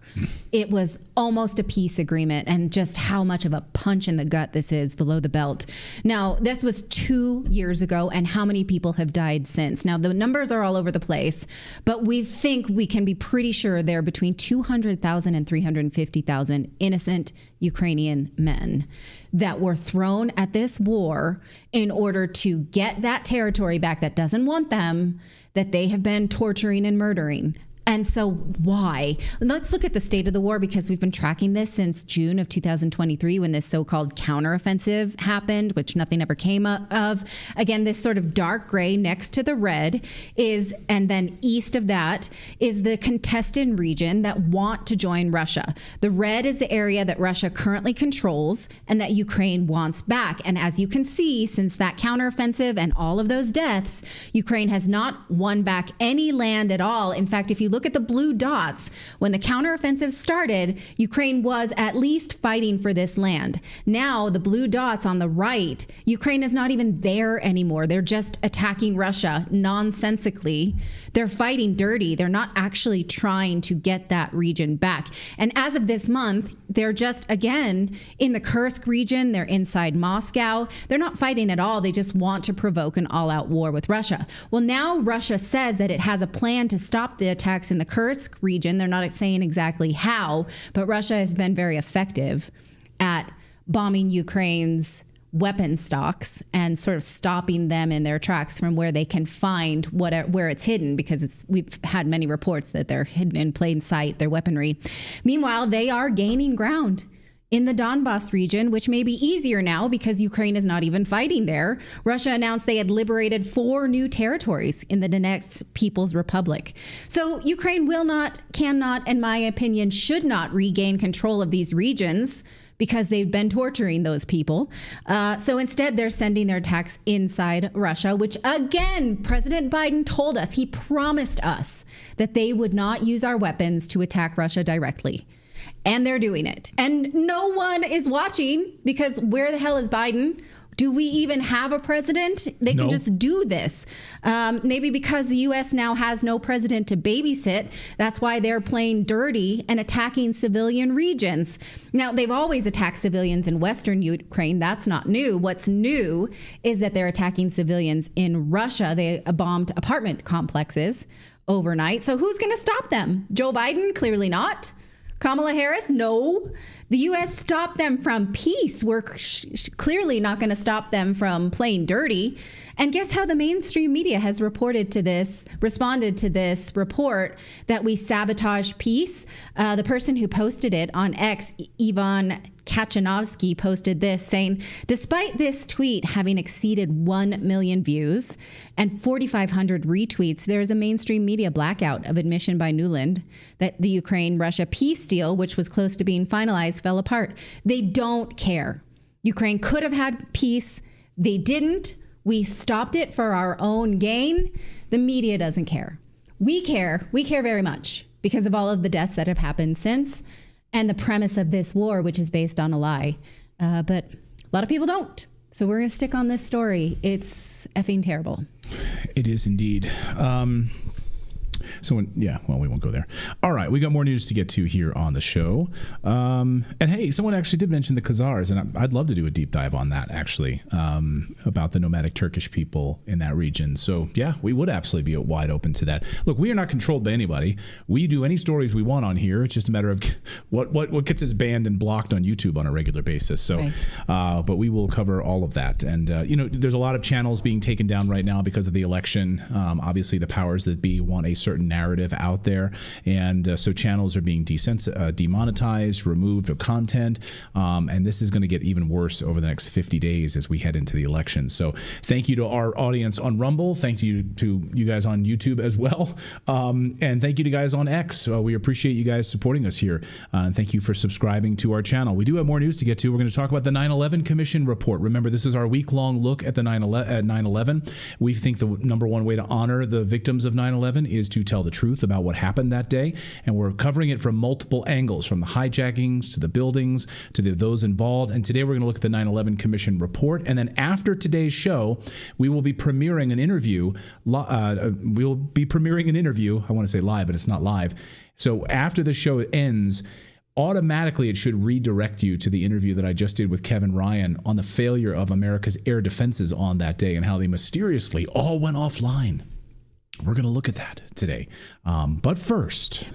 Speaker 2: It was almost a peace agreement, and just how much of a punch in the gut this is below the belt. Now, this was 2 years ago, and how many people have died since? Now, the numbers are all over the place, but we think we can be pretty sure there are between 200,000 and 350,000 innocent Ukrainian men that were thrown at this war in order to get that territory back that doesn't want them, that they have been torturing and murdering. And so why? Let's look at the state of the war, because we've been tracking this since June of 2023 when this so-called counteroffensive happened, which nothing ever came of. Again, this sort of dark gray next to the red is, and then east of that is the contested region that want to join Russia. The red is the area that Russia currently controls and that Ukraine wants back. And as you can see, since that counteroffensive and all of those deaths, Ukraine has not won back any land at all. In fact, if you look at the blue dots, when the counteroffensive started, Ukraine was at least fighting for this land. Now, the blue dots on the right, Ukraine is not even there anymore. They're just attacking Russia nonsensically. They're fighting dirty. They're not actually trying to get that region back. And as of this month, they're just, again, in the Kursk region. They're inside Moscow. They're not fighting at all. They just want to provoke an all-out war with Russia. Well, now Russia says that it has a plan to stop the attacks in the Kursk region. They're not saying exactly how, but Russia has been very effective at bombing Ukraine's weapon stocks and sort of stopping them in their tracks from where they can find where it's hidden, because we've had many reports that they're hidden in plain sight, their weaponry. Meanwhile, they are gaining ground in the Donbas region, which may be easier now because Ukraine is not even fighting there. Russia announced they had liberated 4 new territories in the Donetsk People's Republic. So Ukraine cannot, in my opinion, should not regain control of these regions, because they've been torturing those people. So instead, they're sending their attacks inside Russia, which, again, President Biden told us, he promised us that they would not use our weapons to attack Russia directly. And they're doing it. And no one is watching, because where the hell is Biden? Do we even have a president? They can just do this. Maybe because the U.S. now has no president to babysit. That's why they're playing dirty and attacking civilian regions. Now, they've always attacked civilians in Western Ukraine. That's not new. What's new is that they're attacking civilians in Russia. They bombed apartment complexes overnight. So who's going to stop them? Joe Biden? Clearly not. Kamala Harris? No. The U.S. stopped them from peace. We're clearly not going to stop them from playing dirty. And guess how the mainstream media has responded to this report that we sabotage peace? The person who posted it on X, Ivan Kachanovsky, posted this saying, despite this tweet having exceeded 1 million views and 4,500 retweets, there's a mainstream media blackout of admission by Nuland that the Ukraine-Russia peace deal, which was close to being finalized, fell apart. They don't care. Ukraine could have had peace. They didn't. We stopped it for our own gain. The media doesn't care. We care. We care very much because of all of the deaths that have happened since and the premise of this war, which is based on a lie. But a lot of people don't. So we're going to stick on this story. It's effing terrible.
Speaker 1: It is indeed. We won't go there. All right, we got more news to get to here on the show. And hey, someone actually did mention the Khazars, and I'd love to do a deep dive on that, actually, about the nomadic Turkish people in that region. So yeah, we would absolutely be wide open to that. Look, we are not controlled by anybody. We do any stories we want on here. It's just a matter of what gets us banned and blocked on YouTube on a regular basis. So, right. But we will cover all of that. And, there's a lot of channels being taken down right now because of the election. Obviously, the powers that be want a certain narrative out there, and so channels are being demonetized, removed of content, and this is going to get even worse over the next 50 days as we head into the election. So thank you to our audience on Rumble, thank you to you guys on YouTube as well, and thank you to guys on X. We appreciate you guys supporting us here, and thank you for subscribing to our channel. We do have more news to get to. We're going to talk about the 9/11 Commission report. Remember, this is our week-long look at the 9/11. We think the number one way to honor the victims of 9/11 is to tell the truth about what happened that day, and we're covering it from multiple angles, from the hijackings to the buildings to those involved. And today we're going to look at the 9/11 Commission report, and then after today's show we will be premiering an interview. I want to say live, but it's not live. So after the show ends, automatically it should redirect you to the interview that I just did with Kevin Ryan on the failure of America's air defenses on that day and how they mysteriously all went offline. We're going to look at that today. But first,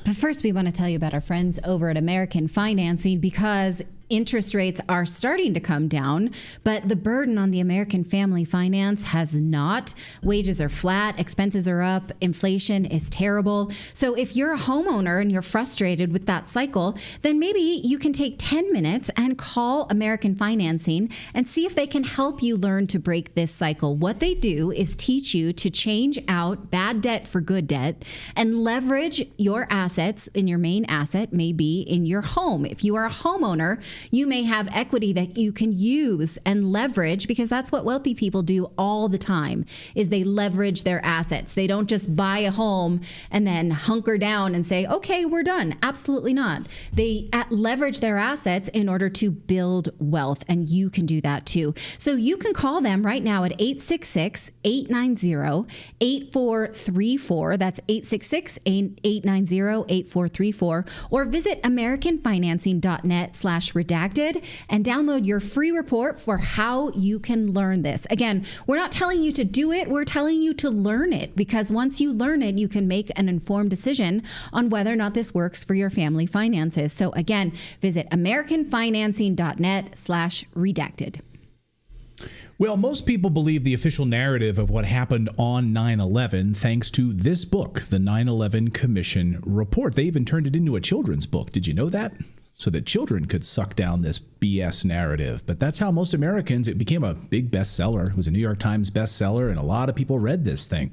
Speaker 2: we want to tell you about our friends over at American Financing, because interest rates are starting to come down, but the burden on the American family finance has not. Wages are flat, expenses are up, inflation is terrible. So if you're a homeowner and you're frustrated with that cycle, then maybe you can take 10 minutes and call American Financing and see if they can help you learn to break this cycle. What they do is teach you to change out bad debt for good debt and leverage your assets. And your main asset may be in your home. If you are a homeowner, You may have equity that you can use and leverage, because that's what wealthy people do all the time, is they leverage their assets. They don't just buy a home and then hunker down and say, okay, we're done. Absolutely not. They leverage their assets in order to build wealth, and you can do that too. So you can call them right now at 866-890-8434. That's 866-890-8434. Or visit americanfinancing.net/redacted and download your free report for how you can learn this. Again, we're not telling you to do it. We're telling you to learn it, because once you learn it, you can make an informed decision on whether or not this works for your family finances. So again, visit americanfinancing.net/redacted.
Speaker 1: Well, most people believe the official narrative of what happened on 9/11 thanks to this book, the 9/11 Commission Report. They even turned it into a children's book. Did you know that? So that children could suck down this BS narrative. But that's how most Americans, it became a big bestseller. It was a New York Times bestseller, and a lot of people read this thing.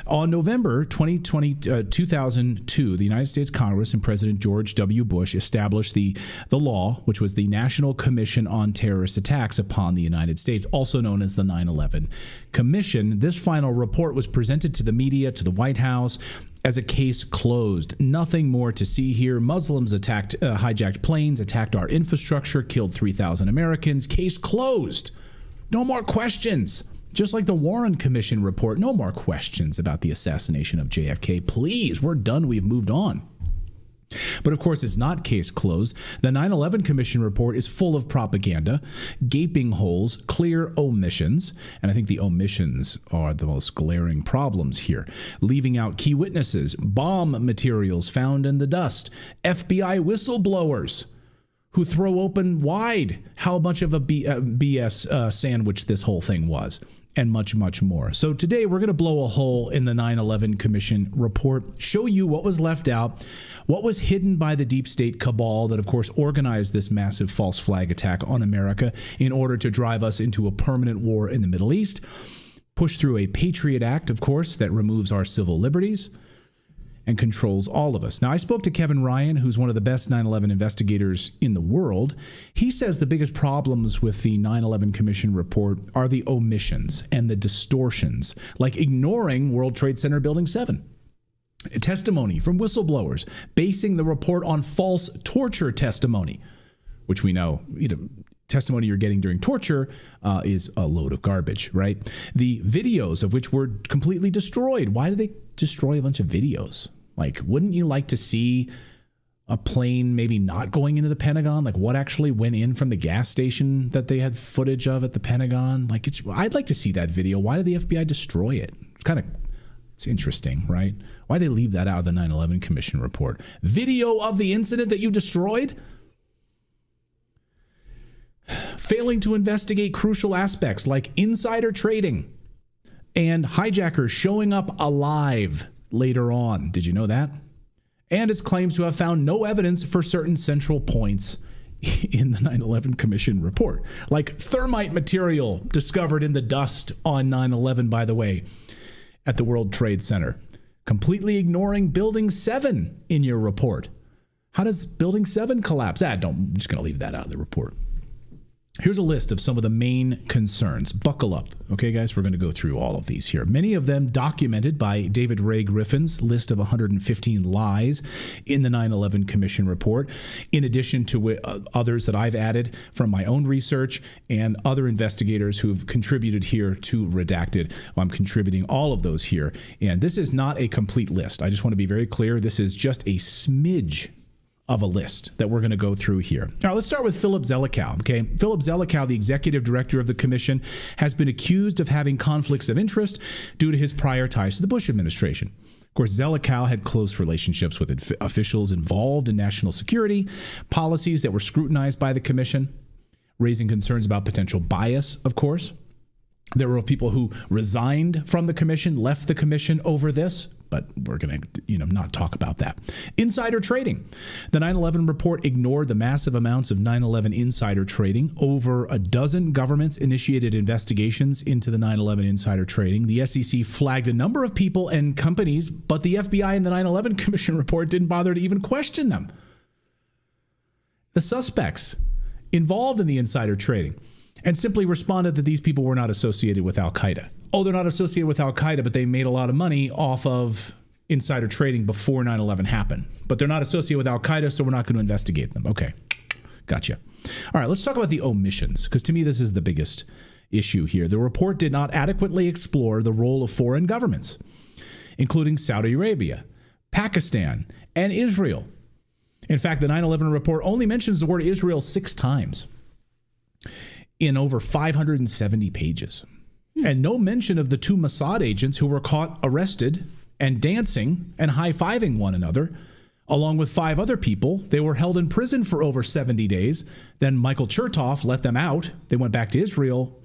Speaker 1: On November 2002, the United States Congress and President George W. Bush established the law, which was the National Commission on Terrorist Attacks upon the United States, also known as the 9/11 Commission. This final report was presented to the media, to the White House, as a case closed. Nothing more to see here. Muslims hijacked planes, attacked our infrastructure, killed 3,000 Americans. Case closed. No more questions. Just like the Warren Commission report, no more questions about the assassination of JFK. Please, we're done. We've moved on. But of course, it's not case closed. The 9/11 Commission report is full of propaganda, gaping holes, clear omissions, and I think the omissions are the most glaring problems here. Leaving out key witnesses, bomb materials found in the dust, FBI whistleblowers who throw open wide how much of a BS sandwich this whole thing was, and much, much more. So today we're going to blow a hole in the 9/11 Commission report, show you what was left out, what was hidden by the deep state cabal that, of course, organized this massive false flag attack on America in order to drive us into a permanent war in the Middle East, push through a Patriot Act, of course, that removes our civil liberties and controls all of us. Now, I spoke to Kevin Ryan, who's one of the best 9/11 investigators in the world. He says the biggest problems with the 9/11 Commission report are the omissions and the distortions, like ignoring World Trade Center Building 7. Testimony from whistleblowers, basing the report on false torture testimony, which we know, testimony you're getting during torture is a load of garbage, right? The videos of which were completely destroyed. Why did they destroy a bunch of videos? Like, wouldn't you like to see a plane maybe not going into the Pentagon? Like, what actually went in from the gas station that they had footage of at the Pentagon? Like, I'd like to see that video. Why did the FBI destroy it? It's interesting, right? Why they leave that out of the 9/11 Commission report? Video of the incident that you destroyed? Failing to investigate crucial aspects like insider trading and hijackers showing up alive later on. Did you know that? And its claims to have found no evidence for certain central points in the 9/11 Commission report, like thermite material discovered in the dust on 9/11, by the way, at the World Trade Center. Completely ignoring Building 7 in your report. How does Building 7 collapse? I'm just going to leave that out of the report. Here's a list of some of the main concerns. Buckle up. Okay, guys, we're going to go through all of these here. Many of them documented by David Ray Griffin's list of 115 lies in the 9/11 Commission report, in addition to others that I've added from my own research and other investigators who've contributed here to Redacted. I'm contributing all of those here. And this is not a complete list. I just want to be very clear. This is just a smidge of a list that we're going to go through here. Now, let's start with Philip Zelikow. Okay, Philip Zelikow, the executive director of the commission, has been accused of having conflicts of interest due to his prior ties to the Bush administration. Of course, Zelikow had close relationships with officials involved in national security policies that were scrutinized by the commission, raising concerns about potential bias, of course. There were people who resigned from the commission, left the commission over this, but we're going to not talk about that. Insider trading. The 9/11 report ignored the massive amounts of 9/11 insider trading. Over a dozen governments initiated investigations into the 9/11 insider trading. The SEC flagged a number of people and companies, but the FBI and the 9/11 Commission report didn't bother to even question them. The suspects involved in the insider trading and simply responded that these people were not associated with Al-Qaeda. Oh, they're not associated with Al-Qaeda, but they made a lot of money off of insider trading before 9/11 happened. But they're not associated with Al-Qaeda, so we're not going to investigate them. Okay, gotcha. All right, let's talk about the omissions, because to me this is the biggest issue here. The report did not adequately explore the role of foreign governments, including Saudi Arabia, Pakistan, and Israel. In fact, the 9/11 report only mentions the word Israel 6 times in over 570 pages. And no mention of the 2 Mossad agents who were caught arrested and dancing and high-fiving one another, along with 5 other people. They were held in prison for over 70 days. Then Michael Chertoff let them out. They went back to Israel.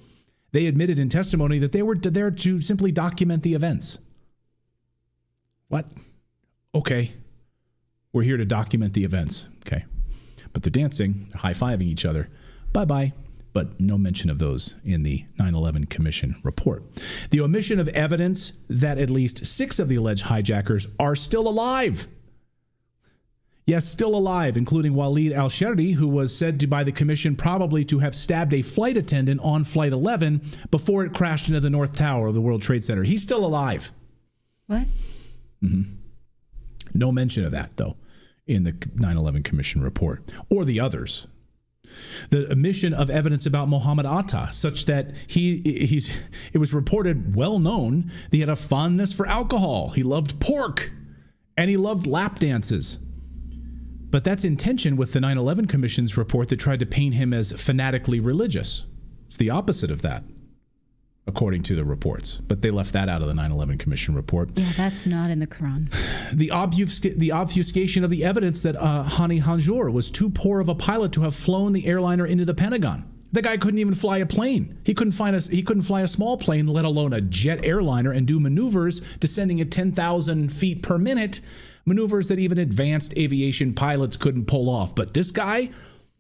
Speaker 1: They admitted in testimony that they were there to simply document the events. What? Okay. We're here to document the events. Okay. But they're dancing, high-fiving each other. Bye-bye. But no mention of those in the 9/11 Commission report. The omission of evidence that at least 6 of the alleged hijackers are still alive. Yes, still alive, including Walid al-Sharri, who was said to by the commission probably to have stabbed a flight attendant on Flight 11 before it crashed into the North Tower of the World Trade Center. He's still alive.
Speaker 2: What?
Speaker 1: Mm-hmm. No mention of that, though, in the 9/11 Commission report or the others. The omission of evidence about Mohammed Atta, such that it was reported, well known, that he had a fondness for alcohol. He loved pork and he loved lap dances. But that's in tension with the 9/11 Commission's report that tried to paint him as fanatically religious. It's the opposite of that, according to the reports. But they left that out of the 9/11 Commission report.
Speaker 2: Yeah, that's not in the Quran.
Speaker 1: The obfuscation of the evidence that Hani Hanjour was too poor of a pilot to have flown the airliner into the Pentagon. The guy couldn't even fly a plane. He couldn't fly a small plane, let alone a jet airliner, and do maneuvers descending at 10,000 feet per minute, maneuvers that even advanced aviation pilots couldn't pull off. But this guy,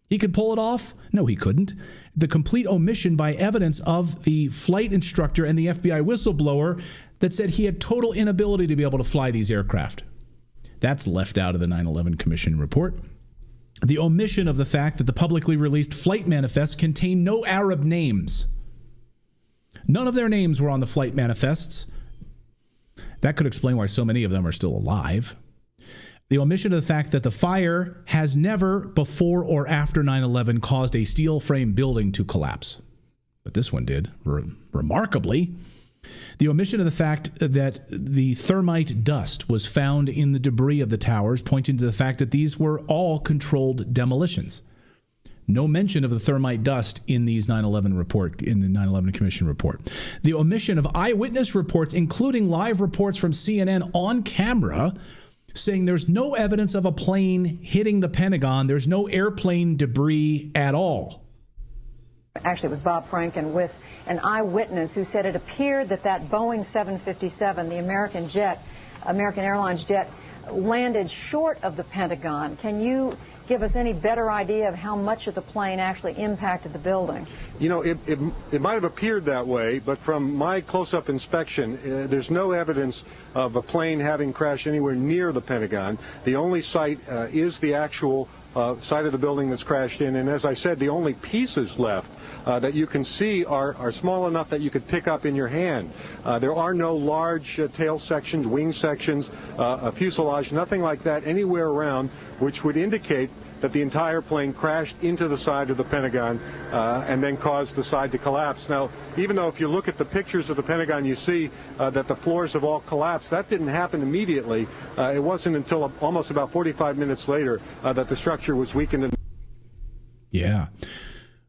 Speaker 1: he could pull it off? No, he couldn't. The complete omission by evidence of the flight instructor and the FBI whistleblower that said he had total inability to be able to fly these aircraft. That's left out of the 9/11 Commission report. The omission of the fact that the publicly released flight manifests contain no Arab names. None of their names were on the flight manifests. That could explain why so many of them are still alive. The omission of the fact that the fire has never, before or after 9/11, caused a steel frame building to collapse. But this one did, remarkably. The omission of the fact that the thermite dust was found in the debris of the towers, pointing to the fact that these were all controlled demolitions. No mention of the thermite dust in these 9/11 report, in the 9/11 Commission report. The omission of eyewitness reports, including live reports from CNN on camera, saying there's no evidence of a plane hitting the Pentagon. There's no airplane debris at all.
Speaker 3: Actually, it was Bob Franken with an eyewitness who said it appeared that Boeing 757, the American Airlines jet, landed short of the Pentagon. Can you give us any better idea of how much of the plane actually impacted the building?
Speaker 4: You know, it might have appeared that way, but from my close-up inspection, there's no evidence of a plane having crashed anywhere near the Pentagon. The only site is the actual side of the building that's crashed in, and as I said, the only pieces left that you can see are small enough that you could pick up in your hand. There are no large tail sections, wing sections, a fuselage, nothing like that anywhere around, which would indicate that the entire plane crashed into the side of the Pentagon and then caused the side to collapse. Now, even though if you look at the pictures of the Pentagon, you see that the floors have all collapsed, that didn't happen immediately. It wasn't until almost about 45 minutes later that the structure was weakened.
Speaker 1: Yeah.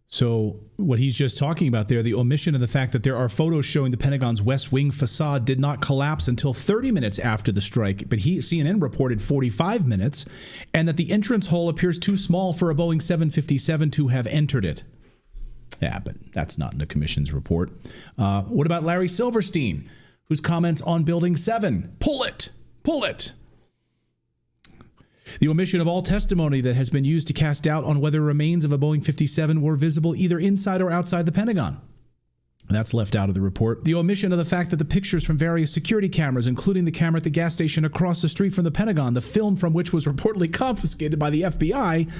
Speaker 1: So what he's just talking about there, the omission of the fact that there are photos showing the Pentagon's West Wing facade did not collapse until 30 minutes after the strike, but CNN reported 45 minutes, and that the entrance hole appears too small for a Boeing 757 to have entered it. Yeah, but that's not in the Commission's report. What about Larry Silverstein, whose comments on Building 7? Pull it! Pull it! The omission of all testimony that has been used to cast doubt on whether remains of a Boeing 57 were visible either inside or outside the Pentagon. That's left out of the report. The omission of the fact that the pictures from various security cameras, including the camera at the gas station across the street from the Pentagon, the film from which was reportedly confiscated by the FBI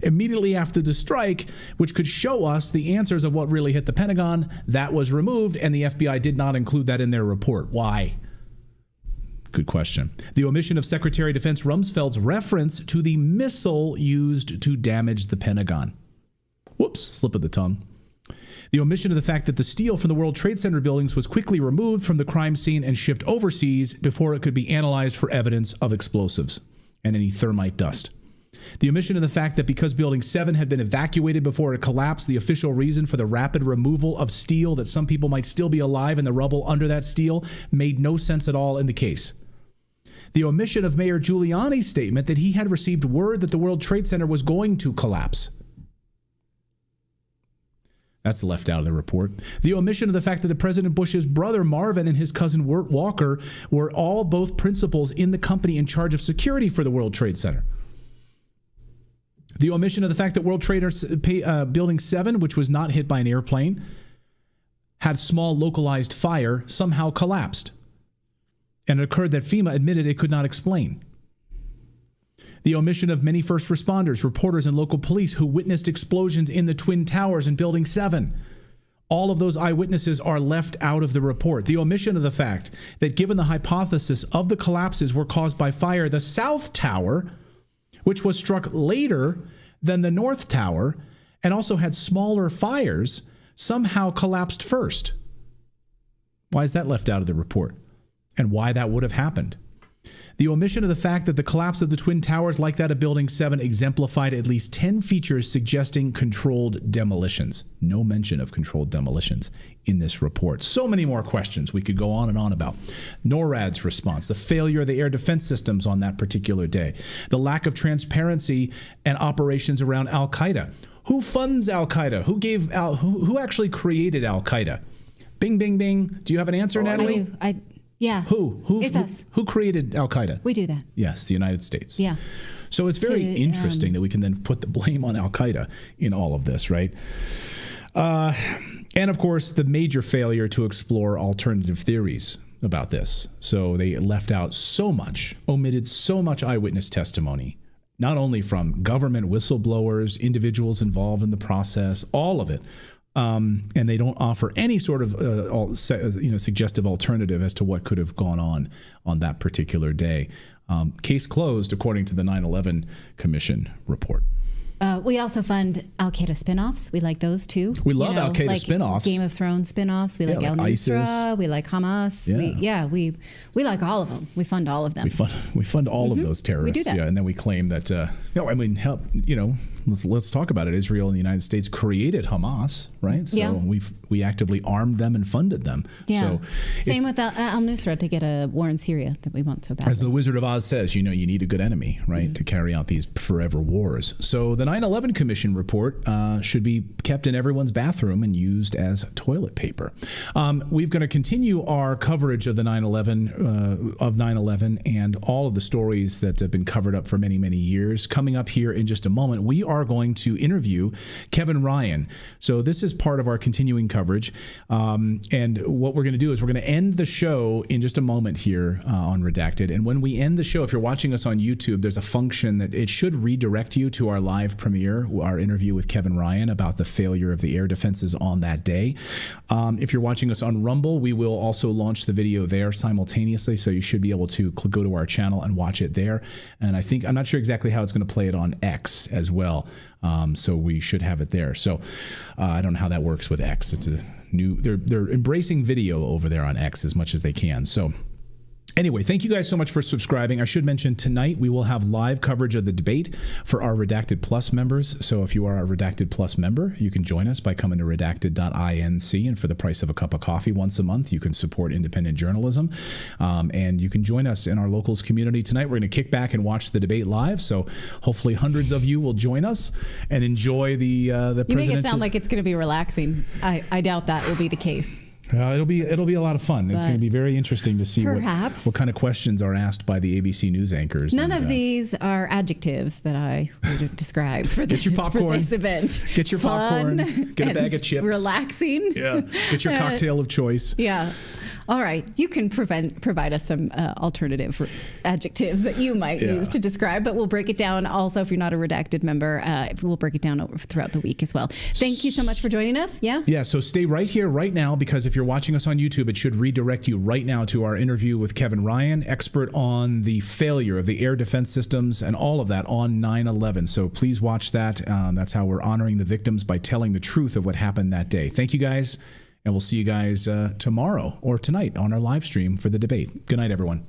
Speaker 1: immediately after the strike, which could show us the answers of what really hit the Pentagon, that was removed, and the FBI did not include that in their report. Why? Good question. The omission of Secretary of Defense Rumsfeld's reference to the missile used to damage the Pentagon. Whoops, slip of the tongue. The omission of the fact that the steel from the World Trade Center buildings was quickly removed from the crime scene and shipped overseas before it could be analyzed for evidence of explosives and any thermite dust. The omission of the fact that because Building 7 had been evacuated before it collapsed, the official reason for the rapid removal of steel, that some people might still be alive in the rubble under that steel, made no sense at all in the case. The omission of Mayor Giuliani's statement that he had received word that the World Trade Center was going to collapse. That's left out of the report. The omission of the fact that the President Bush's brother Marvin and his cousin Wirt Walker were all both principals in the company in charge of security for the World Trade Center. The omission of the fact that World Trade Building 7, which was not hit by an airplane, had small localized fire, somehow collapsed. And it occurred that FEMA admitted it could not explain. The omission of many first responders, reporters, and local police who witnessed explosions in the Twin Towers in Building 7. All of those eyewitnesses are left out of the report. The omission of the fact that given the hypothesis of the collapses were caused by fire, the South Tower, which was struck later than the North Tower and also had smaller fires, somehow collapsed first. Why is that left out of the report? And why that would have happened? The omission of the fact that the collapse of the Twin Towers, like that of Building 7, exemplified at least 10 features suggesting controlled demolitions. No mention of controlled demolitions in this report. So many more questions we could go on and on about. NORAD's response, the failure of the air defense systems on that particular day, the lack of transparency and operations around Al-Qaeda. Who funds Al-Qaeda? Who actually created Al-Qaeda? Bing, bing, bing. Do you have an answer, Natalie?
Speaker 2: Yeah.
Speaker 1: Who?
Speaker 2: It's us.
Speaker 1: Who created Al-Qaeda?
Speaker 2: We do that.
Speaker 1: Yes, the United States.
Speaker 2: Yeah.
Speaker 1: So it's very interesting that we can then put the blame on Al-Qaeda in all of this, right? And of course, the major failure to explore alternative theories about this. So they left out so much, omitted so much eyewitness testimony, not only from government whistleblowers, individuals involved in the process, all of it. And they don't offer any sort of suggestive alternative as to what could have gone on that particular day. Case closed, according to the 9/11 Commission report.
Speaker 2: We also fund Al-Qaeda spinoffs. We like those too.
Speaker 1: We love Al-Qaeda
Speaker 2: like
Speaker 1: spinoffs.
Speaker 2: Game of Thrones spinoffs. We like Al-Nusra. We like Hamas.
Speaker 1: Yeah.
Speaker 2: We like all of them. We fund all of them.
Speaker 1: We fund all of those terrorists.
Speaker 2: We do that.
Speaker 1: Yeah, and then we claim that let's talk about it. Israel and the United States created Hamas, right? So we actively armed them and funded them.
Speaker 2: Yeah.
Speaker 1: So
Speaker 2: same with Al-Nusra to get a war in Syria that we want so badly.
Speaker 1: As the Wizard of Oz says, you need a good enemy, right, to carry out these forever wars. So the 9/11 Commission report should be kept in everyone's bathroom and used as toilet paper. We're going to continue our coverage of the 9/11 and all of the stories that have been covered up for many, many years. Coming up here in just a moment, we are going to interview Kevin Ryan. So this is part of our continuing coverage. And what we're going to do is we're going to end the show in just a moment here on Redacted. And when we end the show, if you're watching us on YouTube, there's a function that it should redirect you to our live premiere, our interview with Kevin Ryan about the failure of the air defenses on that day. If you're watching us on Rumble, we will also launch the video there simultaneously, so you should be able to go to our channel and watch it there. And I'm not sure exactly how it's going to play it on X as well, so we should have it there. So I don't know how that works with X. It's a new, they're embracing video over there on X as much as they can. So anyway, thank you guys so much for subscribing. I should mention tonight we will have live coverage of the debate for our Redacted Plus members. So if you are a Redacted Plus member, you can join us by coming to redacted.inc, and for the price of a cup of coffee once a month, you can support independent journalism. And you can join us in our locals community tonight. We're going to kick back and watch the debate live. So hopefully hundreds of you will join us and enjoy the presidential...
Speaker 2: You make it sound like it's going to be relaxing. I doubt that will be the case.
Speaker 1: It'll be a lot of fun. It's going to be very interesting to see what kind of questions are asked by the ABC News anchors.
Speaker 2: None of these are adjectives that I would describe for,
Speaker 1: Get your popcorn.
Speaker 2: for this event.
Speaker 1: Get your
Speaker 2: Fun
Speaker 1: popcorn. Get a bag of chips.
Speaker 2: Relaxing.
Speaker 1: Yeah. Get your cocktail of choice.
Speaker 2: Yeah. All right. You can provide us some alternative adjectives that you might use to describe, but we'll break it down. Also, if you're not a Redacted member, we'll break it down throughout the week as well. Thank you so much for joining us. Yeah?
Speaker 1: Yeah, so stay right here, right now, because if you're watching us on YouTube, it should redirect you right now to our interview with Kevin Ryan, expert on the failure of the air defense systems and all of that on 9/11. So please watch that. That's how we're honoring the victims, by telling the truth of what happened that day. Thank you, guys. And we'll see you guys tomorrow or tonight on our live stream for the debate. Good night, everyone.